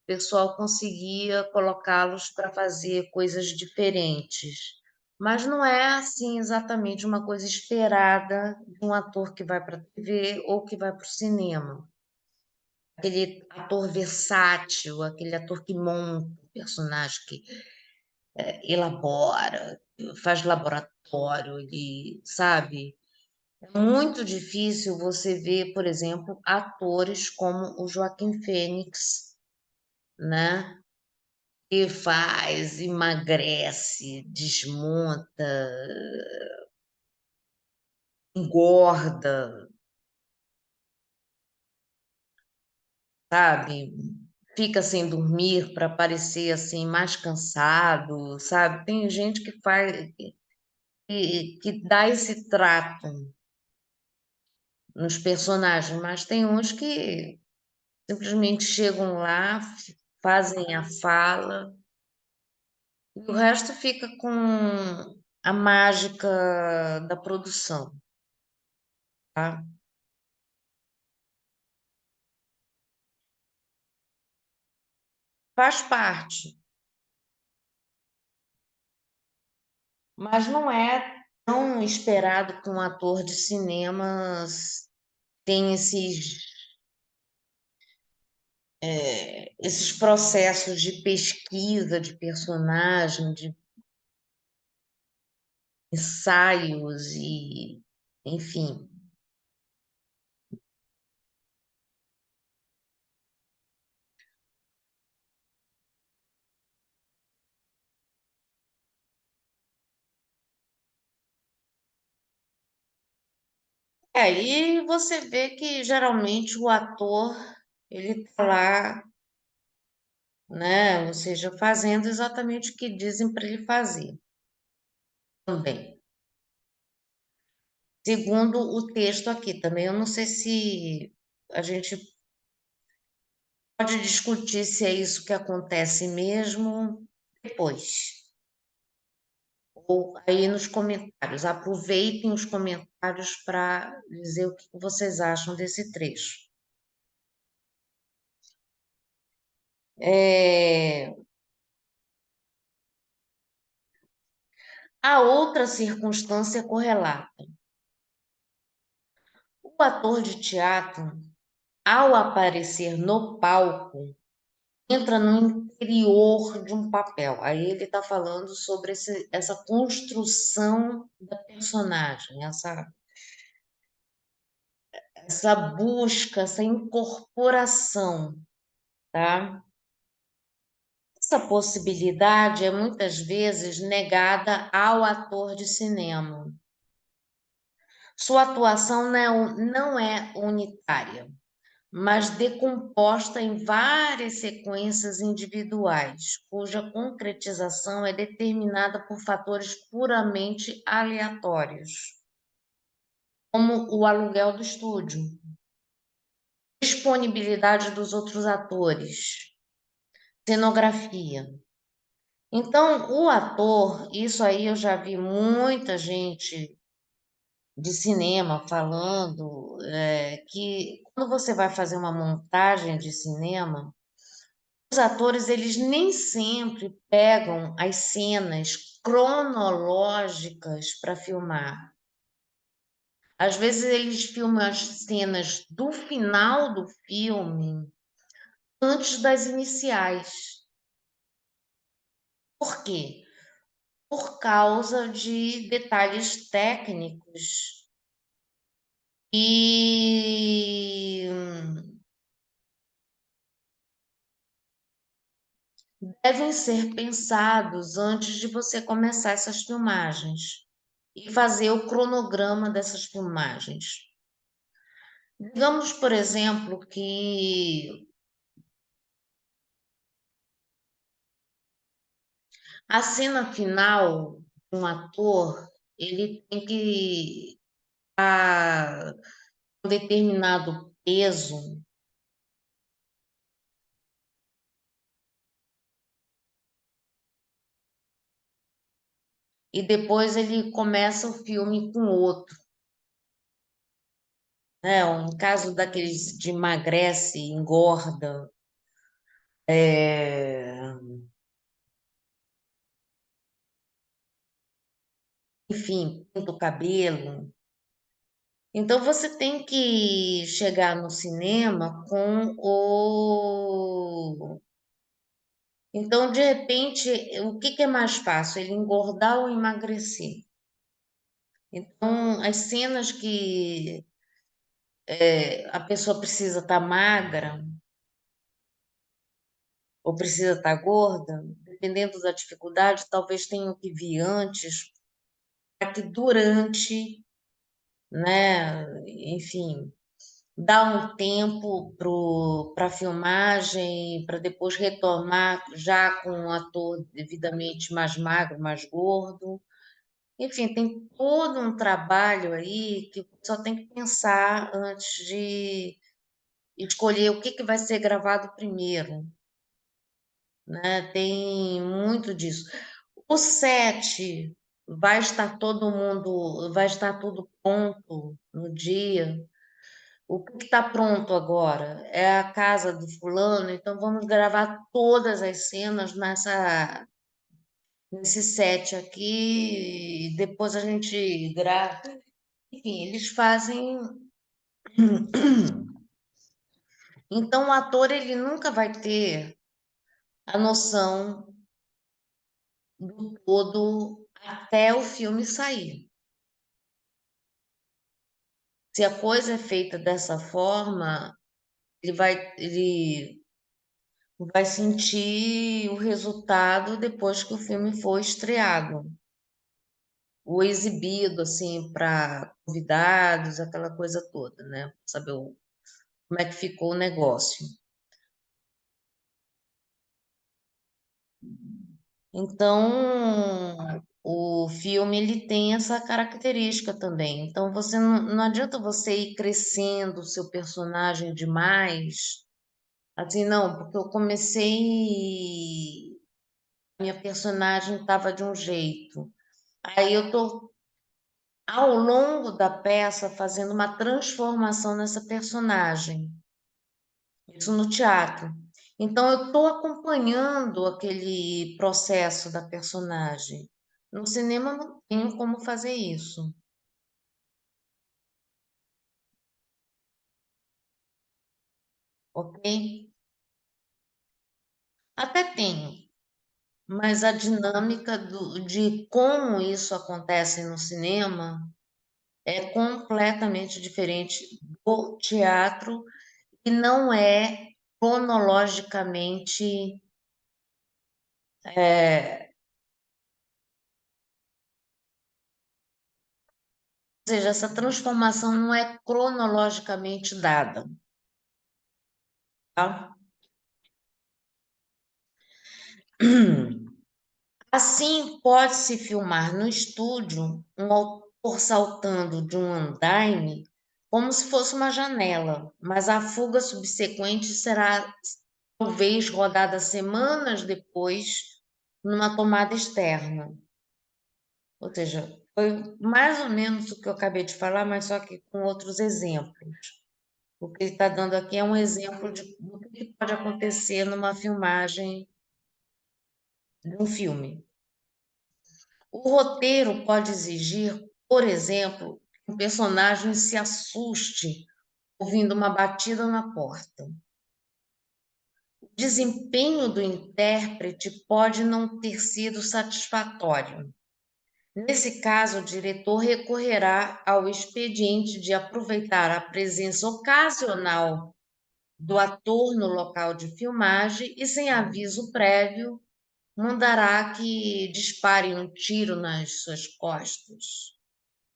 pessoal conseguia colocá-los para fazer coisas diferentes. Mas não é assim exatamente uma coisa esperada de um ator que vai para a TV ou que vai para o cinema. Aquele ator versátil, aquele ator que monta o personagem, que elabora, faz laboratório, ele, sabe? É muito difícil você ver, por exemplo, atores como o Joaquim Fênix, né? Que faz, emagrece, desmonta, engorda, sabe? Fica sem dormir para parecer assim mais cansado, sabe? Tem gente que faz que dá esse trato nos personagens, mas tem uns que simplesmente chegam lá, fazem a fala, e o resto fica com a mágica da produção, tá? Faz parte, mas não é tão esperado que um ator de cinema tenha esses processos de pesquisa de personagem, de ensaios e, enfim. E você vê que geralmente o ator ele está lá, né? Ou seja, fazendo exatamente o que dizem para ele fazer também. Segundo o texto aqui também, eu não sei se a gente pode discutir se é isso que acontece mesmo depois. Ou aí nos comentários. Aproveitem os comentários para dizer o que vocês acham desse trecho. É, a outra circunstância correlata. O ator de teatro, ao aparecer no palco, entra no interior de um papel. Aí ele está falando sobre essa construção da personagem, essa busca, essa incorporação, tá? Essa possibilidade é muitas vezes negada ao ator de cinema. Sua atuação não é unitária, mas decomposta em várias sequências individuais, cuja concretização é determinada por fatores puramente aleatórios, como o aluguel do estúdio, disponibilidade dos outros atores, cenografia. Então, o ator, isso aí eu já vi muita gente de cinema falando, que quando você vai fazer uma montagem de cinema, os atores eles nem sempre pegam as cenas cronológicas para filmar. Às vezes eles filmam as cenas do final do filme antes das iniciais. Por quê? Por causa de detalhes técnicos e devem ser pensados antes de você começar essas filmagens e fazer o cronograma dessas filmagens. Digamos, por exemplo, que a cena final de um ator, ele tem que estar com determinado peso e depois ele começa o filme com outro, né? Em caso daqueles de emagrece, engorda, enfim, pinta o cabelo. Então você tem que chegar no cinema com o. Então, de repente, o que que é mais fácil? Ele engordar ou emagrecer? Então, as cenas que a pessoa precisa estar magra ou precisa estar gorda, dependendo da dificuldade, talvez tenham que vir antes, para que durante, né, enfim, dá um tempo para a filmagem, para depois retomar já com um ator devidamente mais magro, mais gordo. Enfim, tem todo um trabalho aí que só tem que pensar antes de escolher o que que vai ser gravado primeiro, né? Tem muito disso. O set vai estar tudo pronto no dia. O que está pronto agora? É a casa do fulano, então vamos gravar todas as cenas nesse set aqui, e depois a gente grava. Enfim, eles fazem. Então, o ator ele nunca vai ter a noção do todo até o filme sair. Se a coisa é feita dessa forma, ele vai sentir o resultado depois que o filme for estreado, ou exibido assim para convidados, aquela coisa toda, né? Saber como é que ficou o negócio. Então, o filme ele tem essa característica também. Então, você não adianta você ir crescendo o seu personagem demais. Assim, não, porque eu comecei, minha personagem estava de um jeito. Aí eu tô ao longo da peça fazendo uma transformação nessa personagem. Isso no teatro. Então, eu estou acompanhando aquele processo da personagem. No cinema, eu não tenho como fazer isso, ok? Até tenho, mas a dinâmica de como isso acontece no cinema é completamente diferente do teatro e não é cronologicamente, ou seja, essa transformação não é cronologicamente dada, tá? Assim, pode-se filmar no estúdio um autor saltando de um andaime como se fosse uma janela, mas a fuga subsequente será talvez rodada semanas depois, numa tomada externa. Ou seja, foi mais ou menos o que eu acabei de falar, mas só que com outros exemplos. O que ele está dando aqui é um exemplo do que pode acontecer numa filmagem de um filme. O roteiro pode exigir, por exemplo, que um personagem se assuste ouvindo uma batida na porta. O desempenho do intérprete pode não ter sido satisfatório. Nesse caso, o diretor recorrerá ao expediente de aproveitar a presença ocasional do ator no local de filmagem e, sem aviso prévio, mandará que dispare um tiro nas suas costas.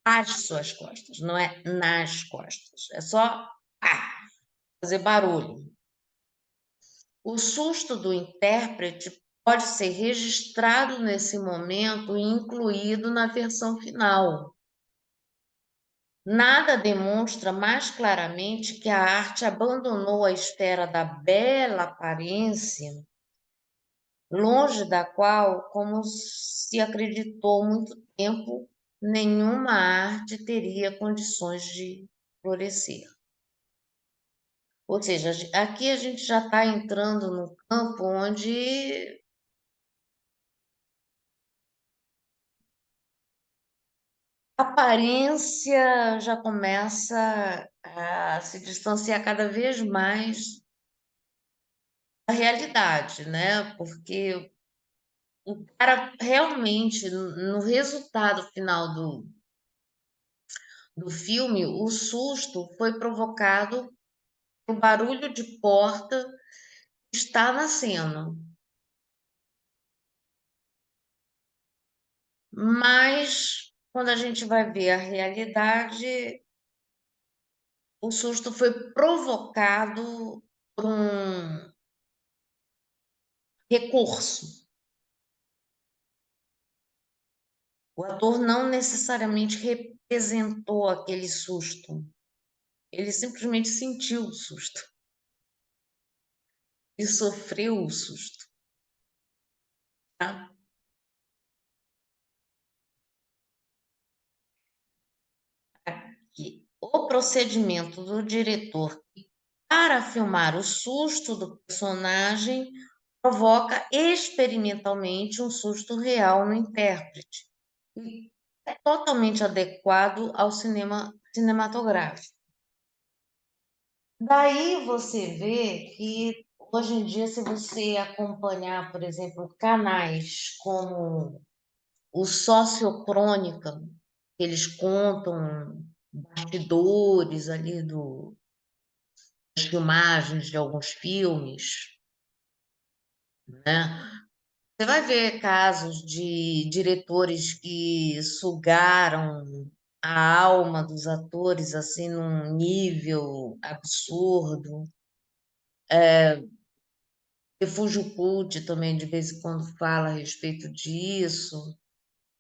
Às suas costas, não é nas costas. É só fazer barulho. O susto do intérprete pode ser registrado nesse momento e incluído na versão final. Nada demonstra mais claramente que a arte abandonou a esfera da bela aparência, longe da qual, como se acreditou muito tempo, nenhuma arte teria condições de florescer. Ou seja, aqui a gente já está entrando no campo onde a aparência já começa a se distanciar cada vez mais da realidade, né? Porque o cara realmente, no resultado final do filme, o susto foi provocado pelo barulho de porta que está na cena. Mas, quando a gente vai ver a realidade, o susto foi provocado por um recurso. O ator não necessariamente representou aquele susto, ele simplesmente sentiu o susto e sofreu o susto, tá? Aqui, o procedimento do diretor para filmar o susto do personagem provoca experimentalmente um susto real no intérprete. E é totalmente adequado ao cinema cinematográfico. Daí você vê que hoje em dia, se você acompanhar, por exemplo, canais como o Sociocrônica, eles contam bastidores ali das filmagens de alguns filmes, né? Você vai ver casos de diretores que sugaram a alma dos atores assim num nível absurdo. Refúgio Cult também de vez em quando fala a respeito disso.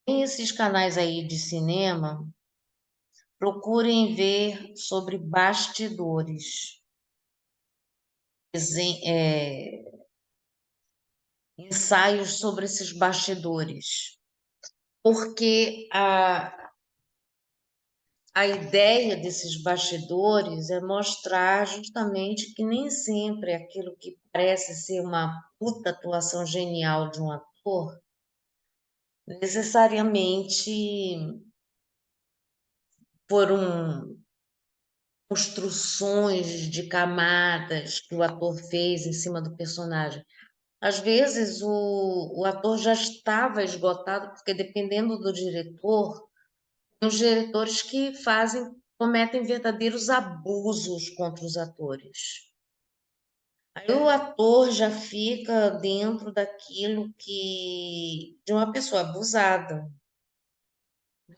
Tem esses canais aí de cinema, procurem ver sobre bastidores, ensaios sobre esses bastidores, porque a ideia desses bastidores é mostrar justamente que nem sempre aquilo que parece ser uma puta atuação genial de um ator necessariamente foram construções de camadas que o ator fez em cima do personagem. Às vezes o ator já estava esgotado, porque dependendo do diretor, tem os diretores que cometem verdadeiros abusos contra os atores. Aí o ator já fica dentro daquilo de uma pessoa abusada.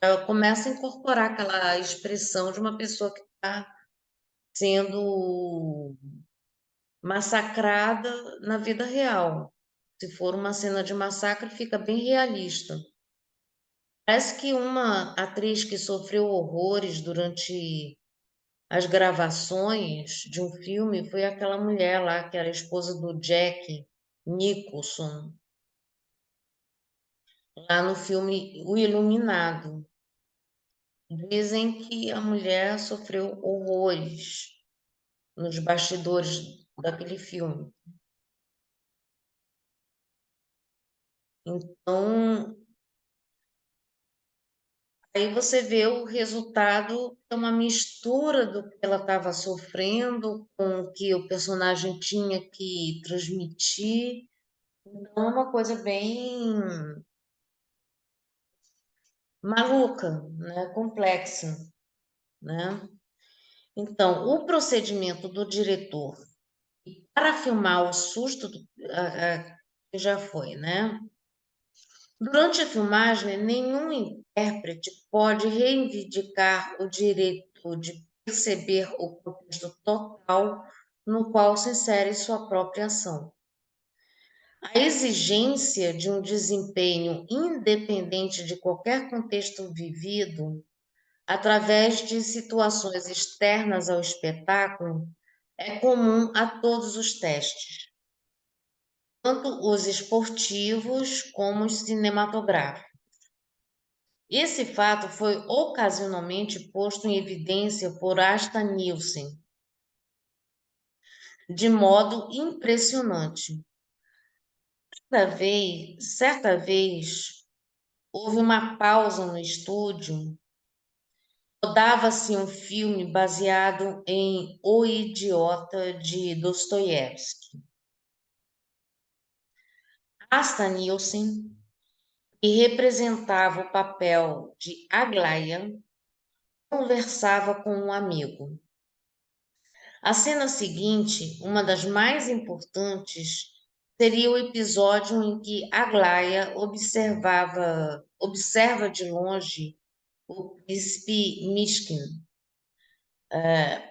Já começa a incorporar aquela expressão de uma pessoa que está sendo massacrada na vida real. Se for uma cena de massacre, fica bem realista. Parece que uma atriz que sofreu horrores durante as gravações de um filme foi aquela mulher lá, que era a esposa do Jack Nicholson, lá no filme O Iluminado. Dizem que a mulher sofreu horrores nos bastidores daquele filme. Então, aí você vê o resultado, é uma mistura do que ela estava sofrendo com o que o personagem tinha que transmitir. Então, é uma coisa bem maluca, né? Complexa, né? Então, o procedimento do diretor para filmar o susto que já foi, né? Durante a filmagem, nenhum intérprete pode reivindicar o direito de perceber o contexto total no qual se insere sua própria ação. A exigência de um desempenho independente de qualquer contexto vivido, através de situações externas ao espetáculo, é comum a todos os testes, tanto os esportivos como os cinematográficos. Esse fato foi ocasionalmente posto em evidência por Asta Nielsen, de modo impressionante. Certa vez, houve uma pausa no estúdio, rodava-se um filme baseado em O Idiota de Dostoiévski. Asta Nielsen, que representava o papel de Aglaia, conversava com um amigo. A cena seguinte, uma das mais importantes, seria o episódio em que Aglaia observa de longe o príncipe Mishkin,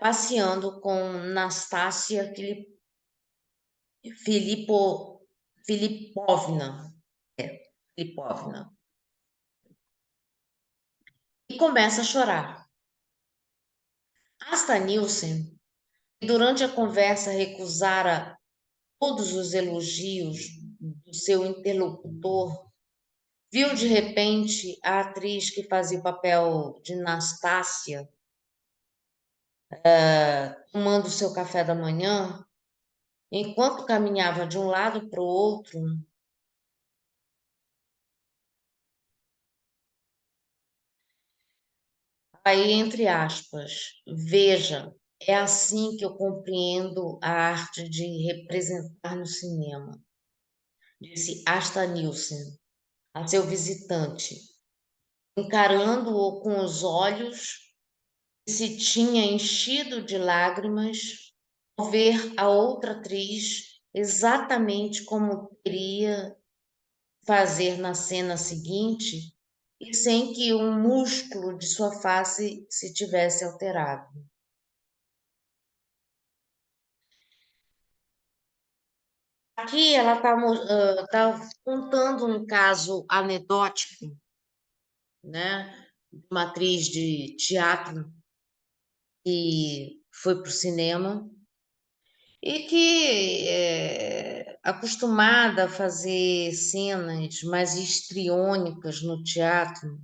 passeando com Nastácia Filipo, Filipovna, Filipovna, e começa a chorar. Asta Nielsen, que durante a conversa recusara todos os elogios do seu interlocutor, viu de repente a atriz que fazia o papel de Nastácia tomando seu café da manhã, enquanto caminhava de um lado para o outro, aí entre aspas, veja, é assim que eu compreendo a arte de representar no cinema, disse Asta Nielsen a seu visitante, encarando-o com os olhos que se tinha enchido de lágrimas ao ver a outra atriz exatamente como queria fazer na cena seguinte e sem que um músculo de sua face se tivesse alterado. Aqui ela está contando um caso anedótico, né? Uma atriz de teatro que foi para o cinema e que é acostumada a fazer cenas mais histriônicas no teatro,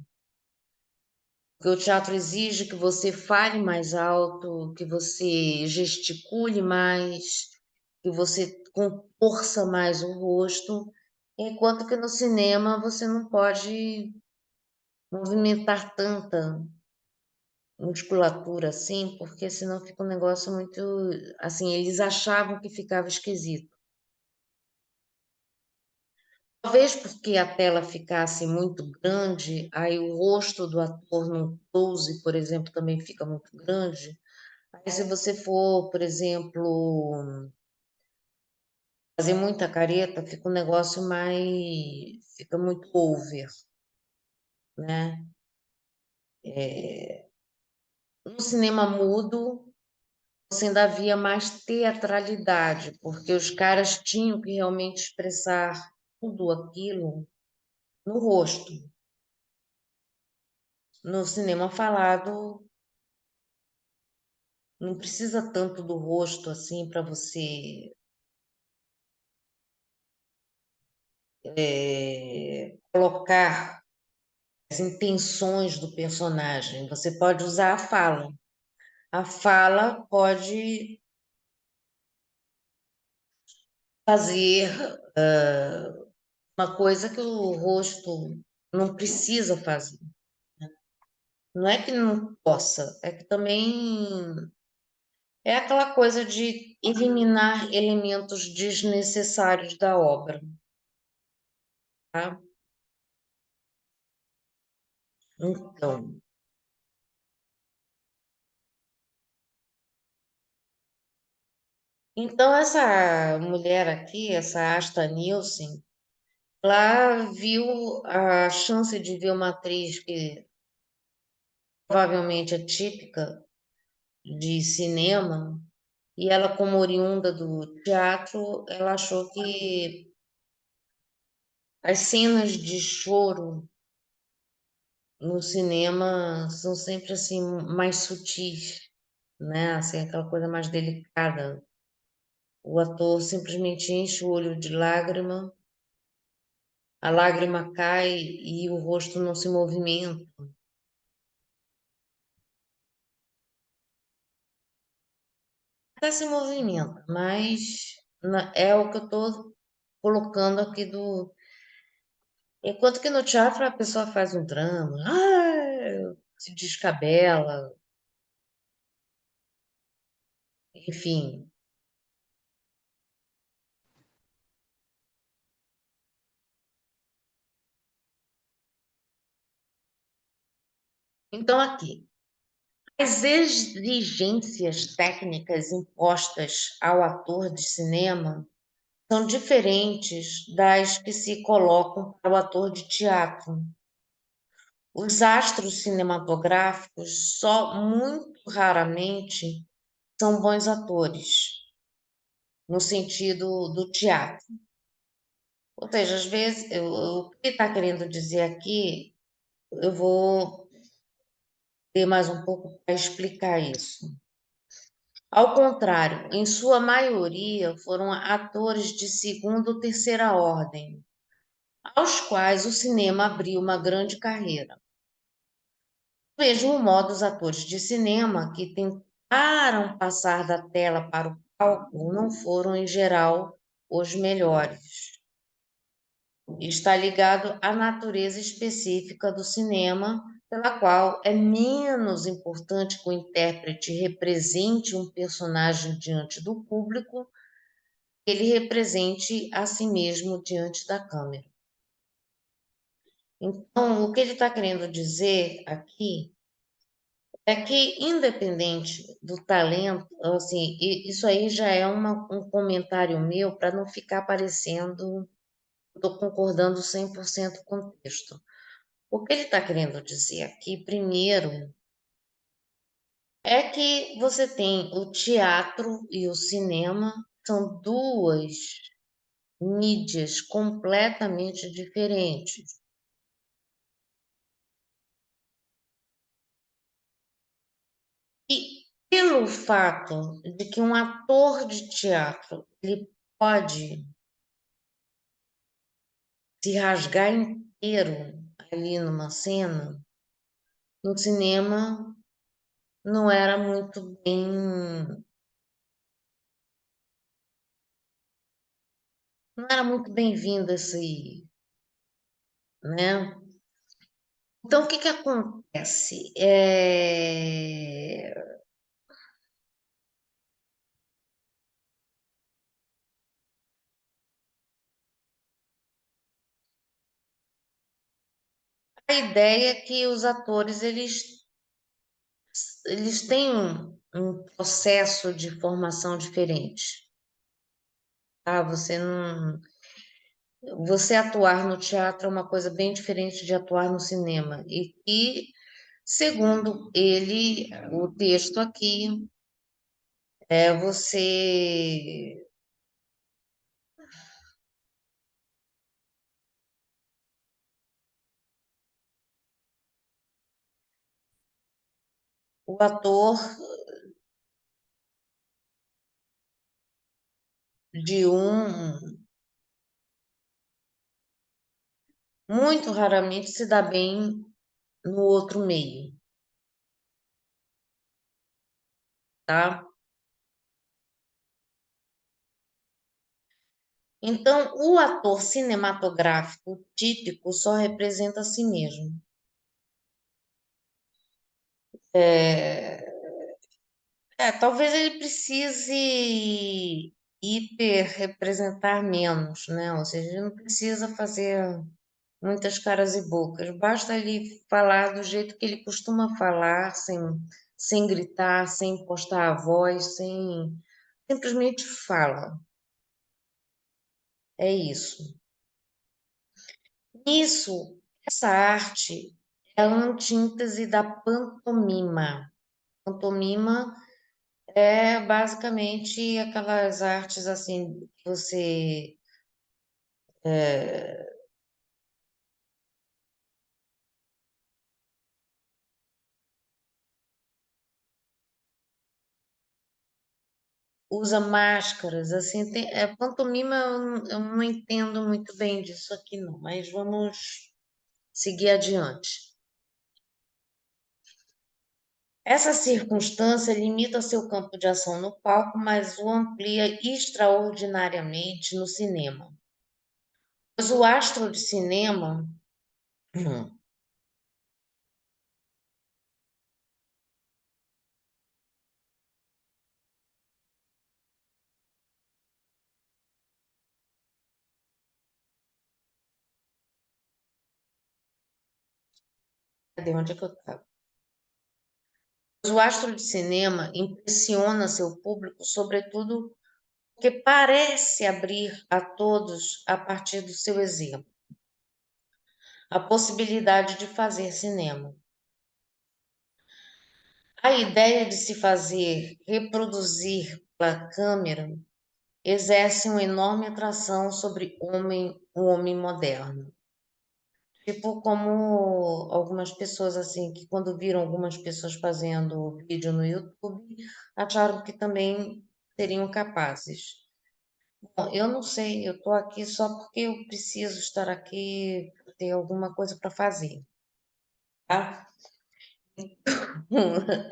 porque o teatro exige que você fale mais alto, que você gesticule mais, que você contorça mais o rosto, enquanto que no cinema você não pode movimentar tanta musculatura assim, porque senão fica um negócio muito assim, eles achavam que ficava esquisito. Talvez porque a tela ficasse muito grande, aí o rosto do ator no close, por exemplo, também fica muito grande. Aí se você for, por exemplo, fazer muita careta, fica um negócio mais, fica muito over, né? No cinema mudo, você ainda havia mais teatralidade, porque os caras tinham que realmente expressar tudo aquilo no rosto. No cinema falado, Não precisa tanto do rosto assim para você colocar as intenções do personagem. Você pode usar a fala. A fala pode fazer uma coisa que o rosto não precisa fazer. Não é que não possa, é que também é aquela coisa de eliminar elementos desnecessários da obra, tá? Então, então essa mulher aqui, essa Asta Nielsen, ela viu a chance de ver uma atriz que provavelmente é típica de cinema, e ela, como oriunda do teatro, ela achou que as cenas de choro no cinema são sempre assim mais sutis, né? Assim, aquela coisa mais delicada. O ator simplesmente enche o olho de lágrima, a lágrima cai e o rosto não se movimenta. Até se movimenta, mas é o que eu estou colocando aqui do. Enquanto que no teatro a pessoa faz um drama, se descabela, enfim. Então, aqui, as exigências técnicas impostas ao ator de cinema são diferentes das que se colocam para o ator de teatro. Os astros cinematográficos só muito raramente são bons atores, no sentido do teatro. Ou seja, às vezes, o que ele está querendo dizer aqui, eu vou ter mais um pouco para explicar isso. Ao contrário, em sua maioria foram atores de segunda ou terceira ordem, aos quais o cinema abriu uma grande carreira. Do mesmo modo, os atores de cinema que tentaram passar da tela para o palco não foram, em geral, os melhores. Está ligado à natureza específica do cinema, pela qual é menos importante que o intérprete represente um personagem diante do público, que ele represente a si mesmo diante da câmera. Então, o que ele está querendo dizer aqui é que, independente do talento, assim, isso aí já é um comentário meu para não ficar parecendo, estou concordando 100% com o texto. O que ele está querendo dizer aqui, primeiro, é que você tem o teatro e o cinema, são duas mídias completamente diferentes. E pelo fato de que um ator de teatro ele pode se rasgar inteiro ali numa cena, no cinema não era muito não era muito bem-vindo esse, né? Então, o que que acontece? A ideia é que os atores eles têm um processo de formação diferente, tá? Você atuar no teatro é uma coisa bem diferente de atuar no cinema. E segundo ele, o texto aqui, você, o ator, de um, muito raramente se dá bem no outro meio, tá? Então, o ator cinematográfico típico só representa a si mesmo. É, talvez ele precise hiper representar menos, né? Ou seja, ele não precisa fazer muitas caras e bocas, basta ele falar do jeito que ele costuma falar, sem gritar, sem impostar a voz, simplesmente fala. É isso. Isso, essa arte é a antítese da pantomima. Pantomima é basicamente aquelas artes assim que você usa máscaras, assim, pantomima eu não entendo muito bem disso aqui não, mas vamos seguir adiante. Essa circunstância limita seu campo de ação no palco, mas o amplia extraordinariamente no cinema. Pois o astro de cinema, cadê onde é que eu estava? Pois o astro de cinema impressiona seu público, sobretudo porque parece abrir a todos, a partir do seu exemplo, a possibilidade de fazer cinema. A ideia de se fazer reproduzir pela câmera exerce uma enorme atração sobre o homem moderno. Tipo como algumas pessoas assim, que quando viram algumas pessoas fazendo vídeo no YouTube, acharam que também seriam capazes. Bom, eu não sei, eu estou aqui só porque eu preciso estar aqui, ter alguma coisa para fazer, tá?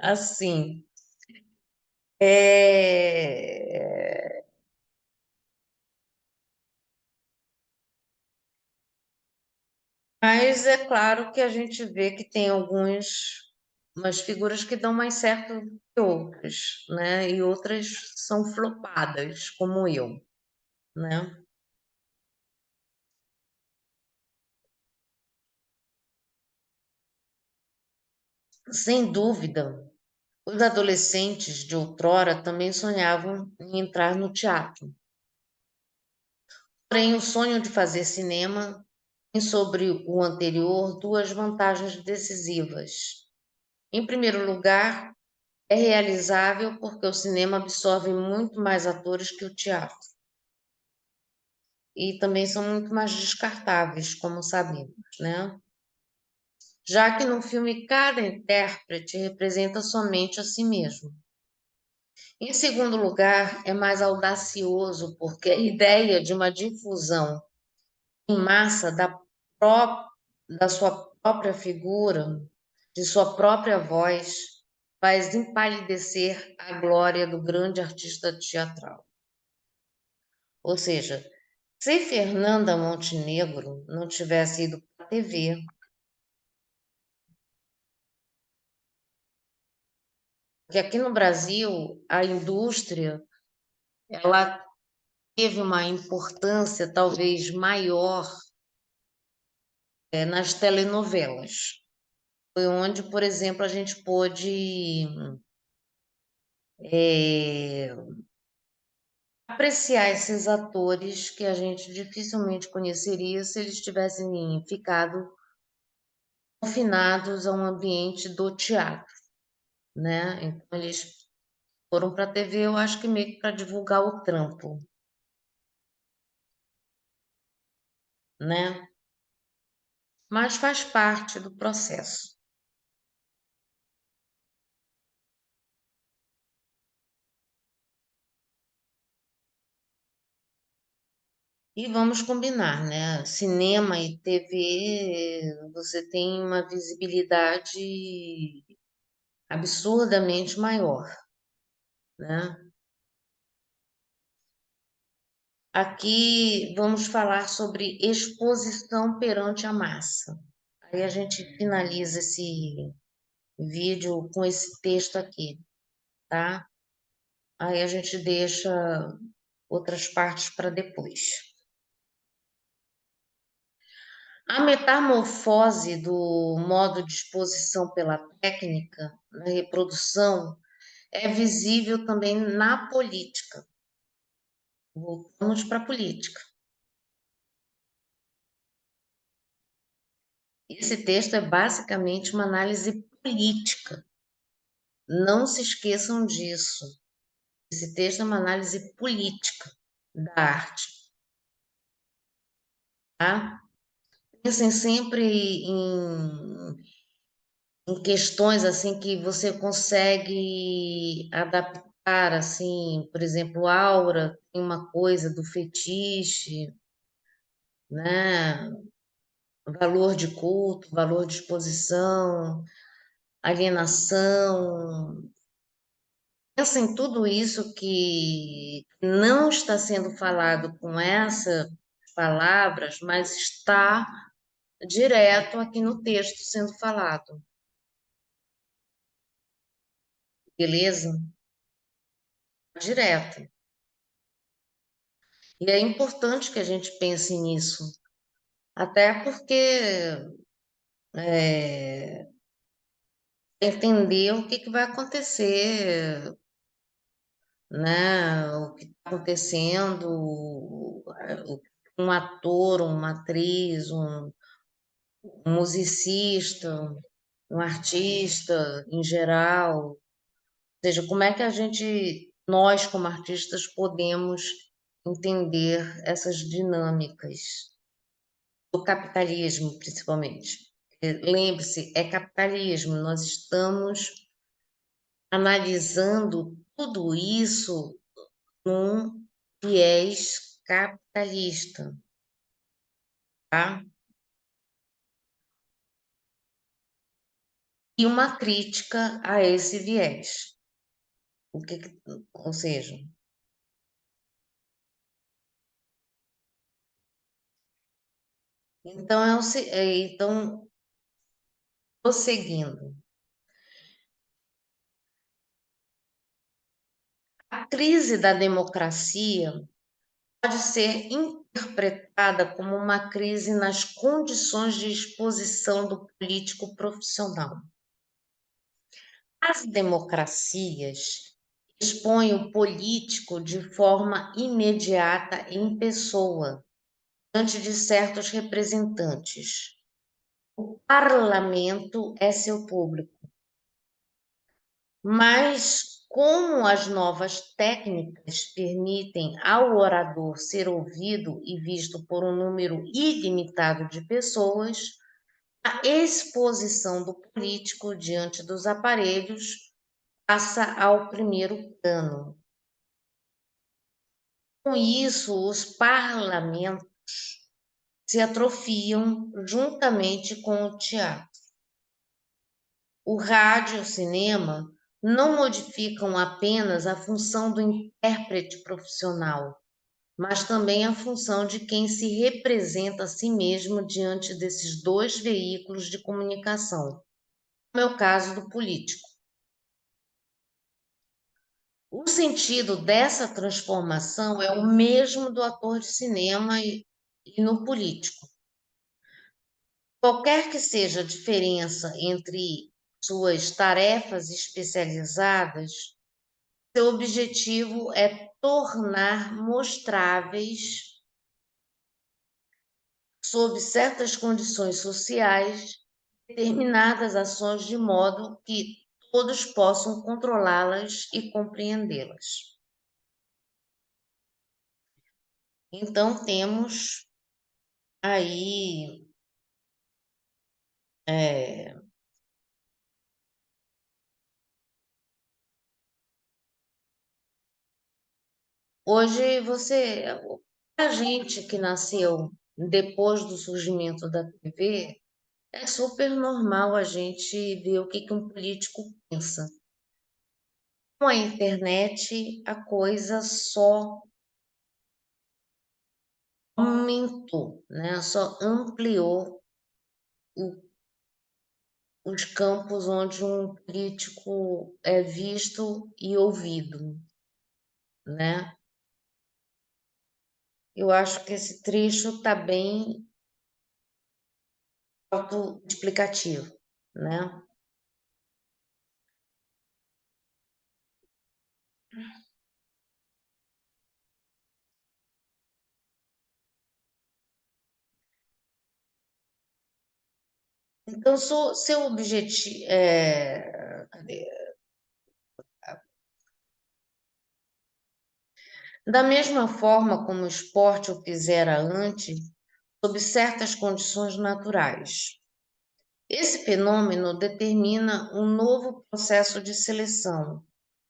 Assim, é... mas é claro que a gente vê que tem umas figuras que dão mais certo que outras, né? E outras são flopadas, como eu, né? Sem dúvida, os adolescentes de outrora também sonhavam em entrar no teatro. Porém, o sonho de fazer cinema tem sobre o anterior duas vantagens decisivas. Em primeiro lugar, é realizável porque o cinema absorve muito mais atores que o teatro. E também são muito mais descartáveis, como sabemos, né? Já que no filme cada intérprete representa somente a si mesmo. Em segundo lugar, é mais audacioso porque a ideia de uma difusão em massa da sua própria figura, de sua própria voz, faz empalidecer a glória do grande artista teatral. Ou seja, se Fernanda Montenegro não tivesse ido para a TV, porque aqui no Brasil a indústria ela teve uma importância talvez maior nas telenovelas. Foi onde, por exemplo, a gente pôde é, apreciar esses atores que a gente dificilmente conheceria se eles tivessem ficado confinados a um ambiente do teatro, né? Então, eles foram para a TV, eu acho que meio que para divulgar o trampo, né? Mas faz parte do processo. E vamos combinar, né? Cinema e TV, você tem uma visibilidade absurdamente maior, né? Aqui vamos falar sobre exposição perante a massa. Aí a gente finaliza esse vídeo com esse texto aqui, tá? Aí a gente deixa outras partes para depois. A metamorfose do modo de exposição pela técnica na reprodução é visível também na política. Voltamos para a política. Esse texto é basicamente uma análise política. Não se esqueçam disso. Esse texto é uma análise política da arte, tá? Pensem sempre em questões assim que você consegue adaptar, assim, por exemplo, aura tem uma coisa do fetiche, né? Valor de culto, valor de exposição, alienação. Pensa em tudo isso que não está sendo falado com essas palavras, mas está direto aqui no texto sendo falado. Beleza? Direto. E é importante que a gente pense nisso, até porque entender o que vai acontecer, né? O que está acontecendo, um ator, uma atriz, um musicista, um artista em geral, ou seja, como é que a gente, nós como artistas, podemos entender essas dinâmicas do capitalismo, principalmente. Lembre-se, é capitalismo, nós estamos analisando tudo isso num viés capitalista, tá? E uma crítica a esse viés. Ou seja, então, então, prosseguindo, a crise da democracia pode ser interpretada como uma crise nas condições de exposição do político profissional. As democracias expõem o político de forma imediata em pessoa, diante de certos representantes. O parlamento é seu público. Mas, como as novas técnicas permitem ao orador ser ouvido e visto por um número ilimitado de pessoas, a exposição do político diante dos aparelhos passa ao primeiro plano. Com isso, os parlamentos se atrofiam juntamente com o teatro. O rádio e o cinema não modificam apenas a função do intérprete profissional, mas também a função de quem se representa a si mesmo diante desses dois veículos de comunicação, como é o caso do político. O sentido dessa transformação é o mesmo do ator de cinema e no político. Qualquer que seja a diferença entre suas tarefas especializadas, seu objetivo é tornar mostráveis, sob certas condições sociais, determinadas ações de modo que todos possam controlá-las e compreendê-las. Então, temos aí. é, Hoje você. A gente que nasceu depois do surgimento da TV, é super normal a gente ver o que que um político pensa. Com a internet, a coisa só aumentou, né? Só ampliou o- os campos onde um político é visto e ouvido, né? Eu acho que esse trecho está bem autoexplicativo, né? Então, seu objetivo da mesma forma como o esporte o fizera antes, sob certas condições naturais. Esse fenômeno determina um novo processo de seleção,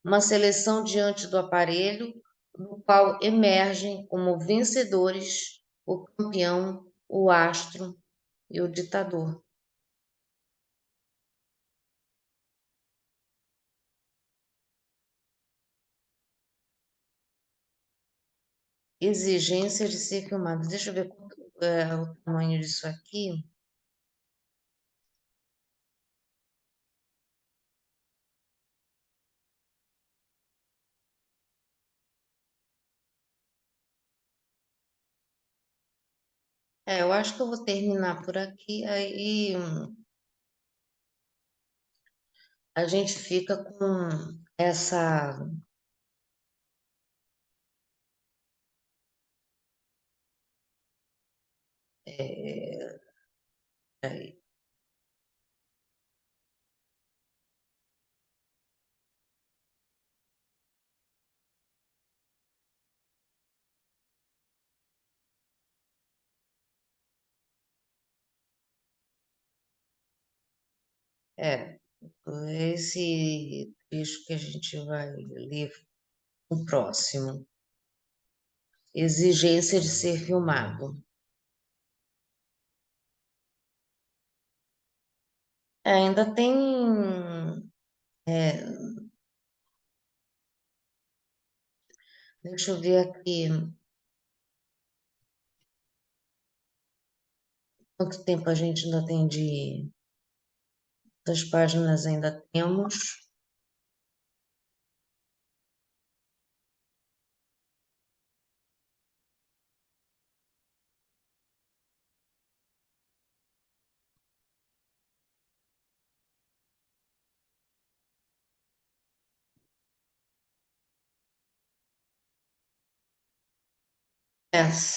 uma seleção diante do aparelho, do qual emergem como vencedores o campeão, o astro e o ditador. Exigência de ser filmado. Deixa eu ver quanto é o tamanho disso aqui. Eu acho que eu vou terminar por aqui, aí a gente fica com essa. É, é, esse trecho que a gente vai ler no próximo. Exigência de ser filmado. Ainda tem. é, Deixa eu ver aqui quanto tempo a gente ainda tem de. Das páginas ainda temos.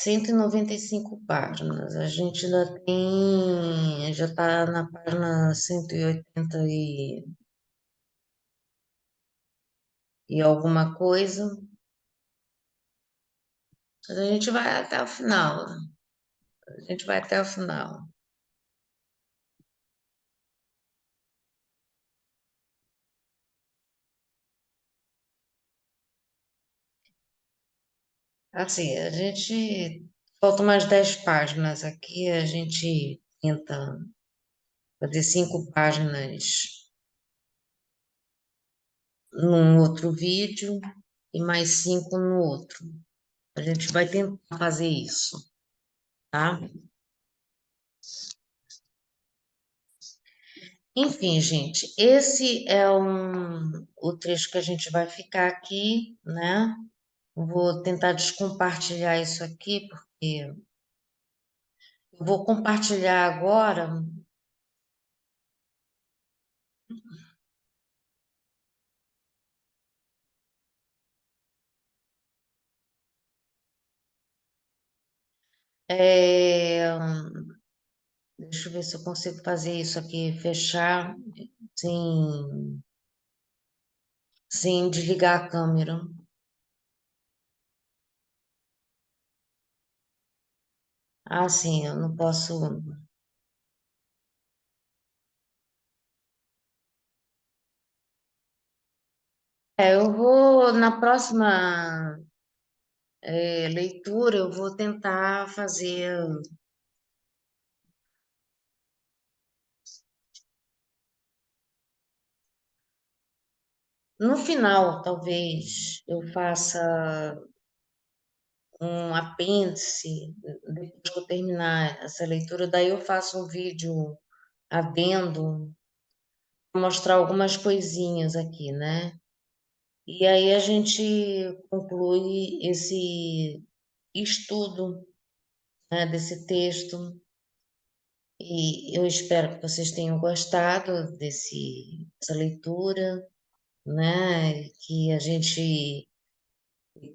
Cento e noventa e cinco páginas. A gente ainda tem. Já está na página 180 e alguma coisa. Mas a gente vai até o final. A gente vai até o final. Assim, a gente. Faltam mais 10 páginas aqui. A gente tenta fazer 5 páginas num outro vídeo e mais 5 no outro. A gente vai tentar fazer isso, tá? Enfim, gente, esse é o trecho que a gente vai ficar aqui, né? Vou tentar descompartilhar isso aqui, porque eu vou compartilhar agora. é, Deixa eu ver se eu consigo fazer isso aqui, fechar sem desligar a câmera. Ah, sim, eu não posso. Eu vou na próxima. leitura, eu vou tentar fazer no final, talvez eu faça um apêndice, depois que eu terminar essa leitura, daí eu faço um vídeo adendo, mostrar algumas coisinhas aqui, né? E aí a gente conclui esse estudo, né, desse texto. E eu espero que vocês tenham gostado dessa leitura, né? Que a gente,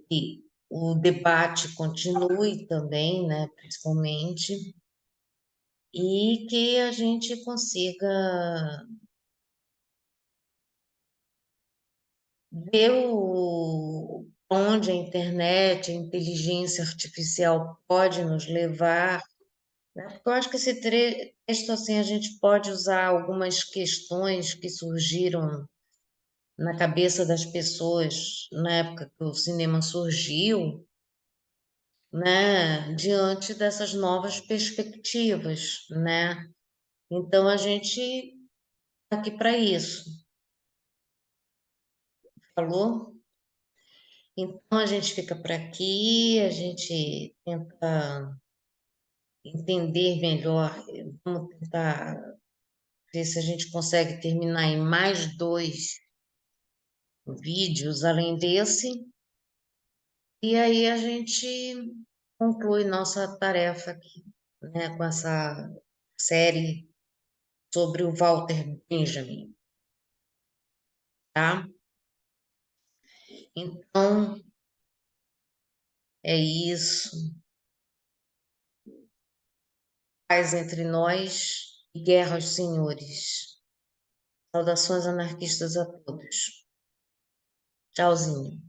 que o debate continue também, né? Principalmente, e que a gente consiga ver onde a internet, a inteligência artificial pode nos levar, né? Porque eu acho que esse texto, assim, a gente pode usar algumas questões que surgiram na cabeça das pessoas na época que o cinema surgiu, né, diante dessas novas perspectivas, né? Então a gente está aqui para isso, falou? Então a gente fica por aqui, a gente tenta entender melhor, vamos tentar ver se a gente consegue terminar em mais dois vídeos além desse, e aí a gente conclui nossa tarefa aqui, né, com essa série sobre o Walter Benjamin, tá? Então, é isso. Paz entre nós e guerra aos senhores. Saudações anarquistas a todos. Tchauzinho.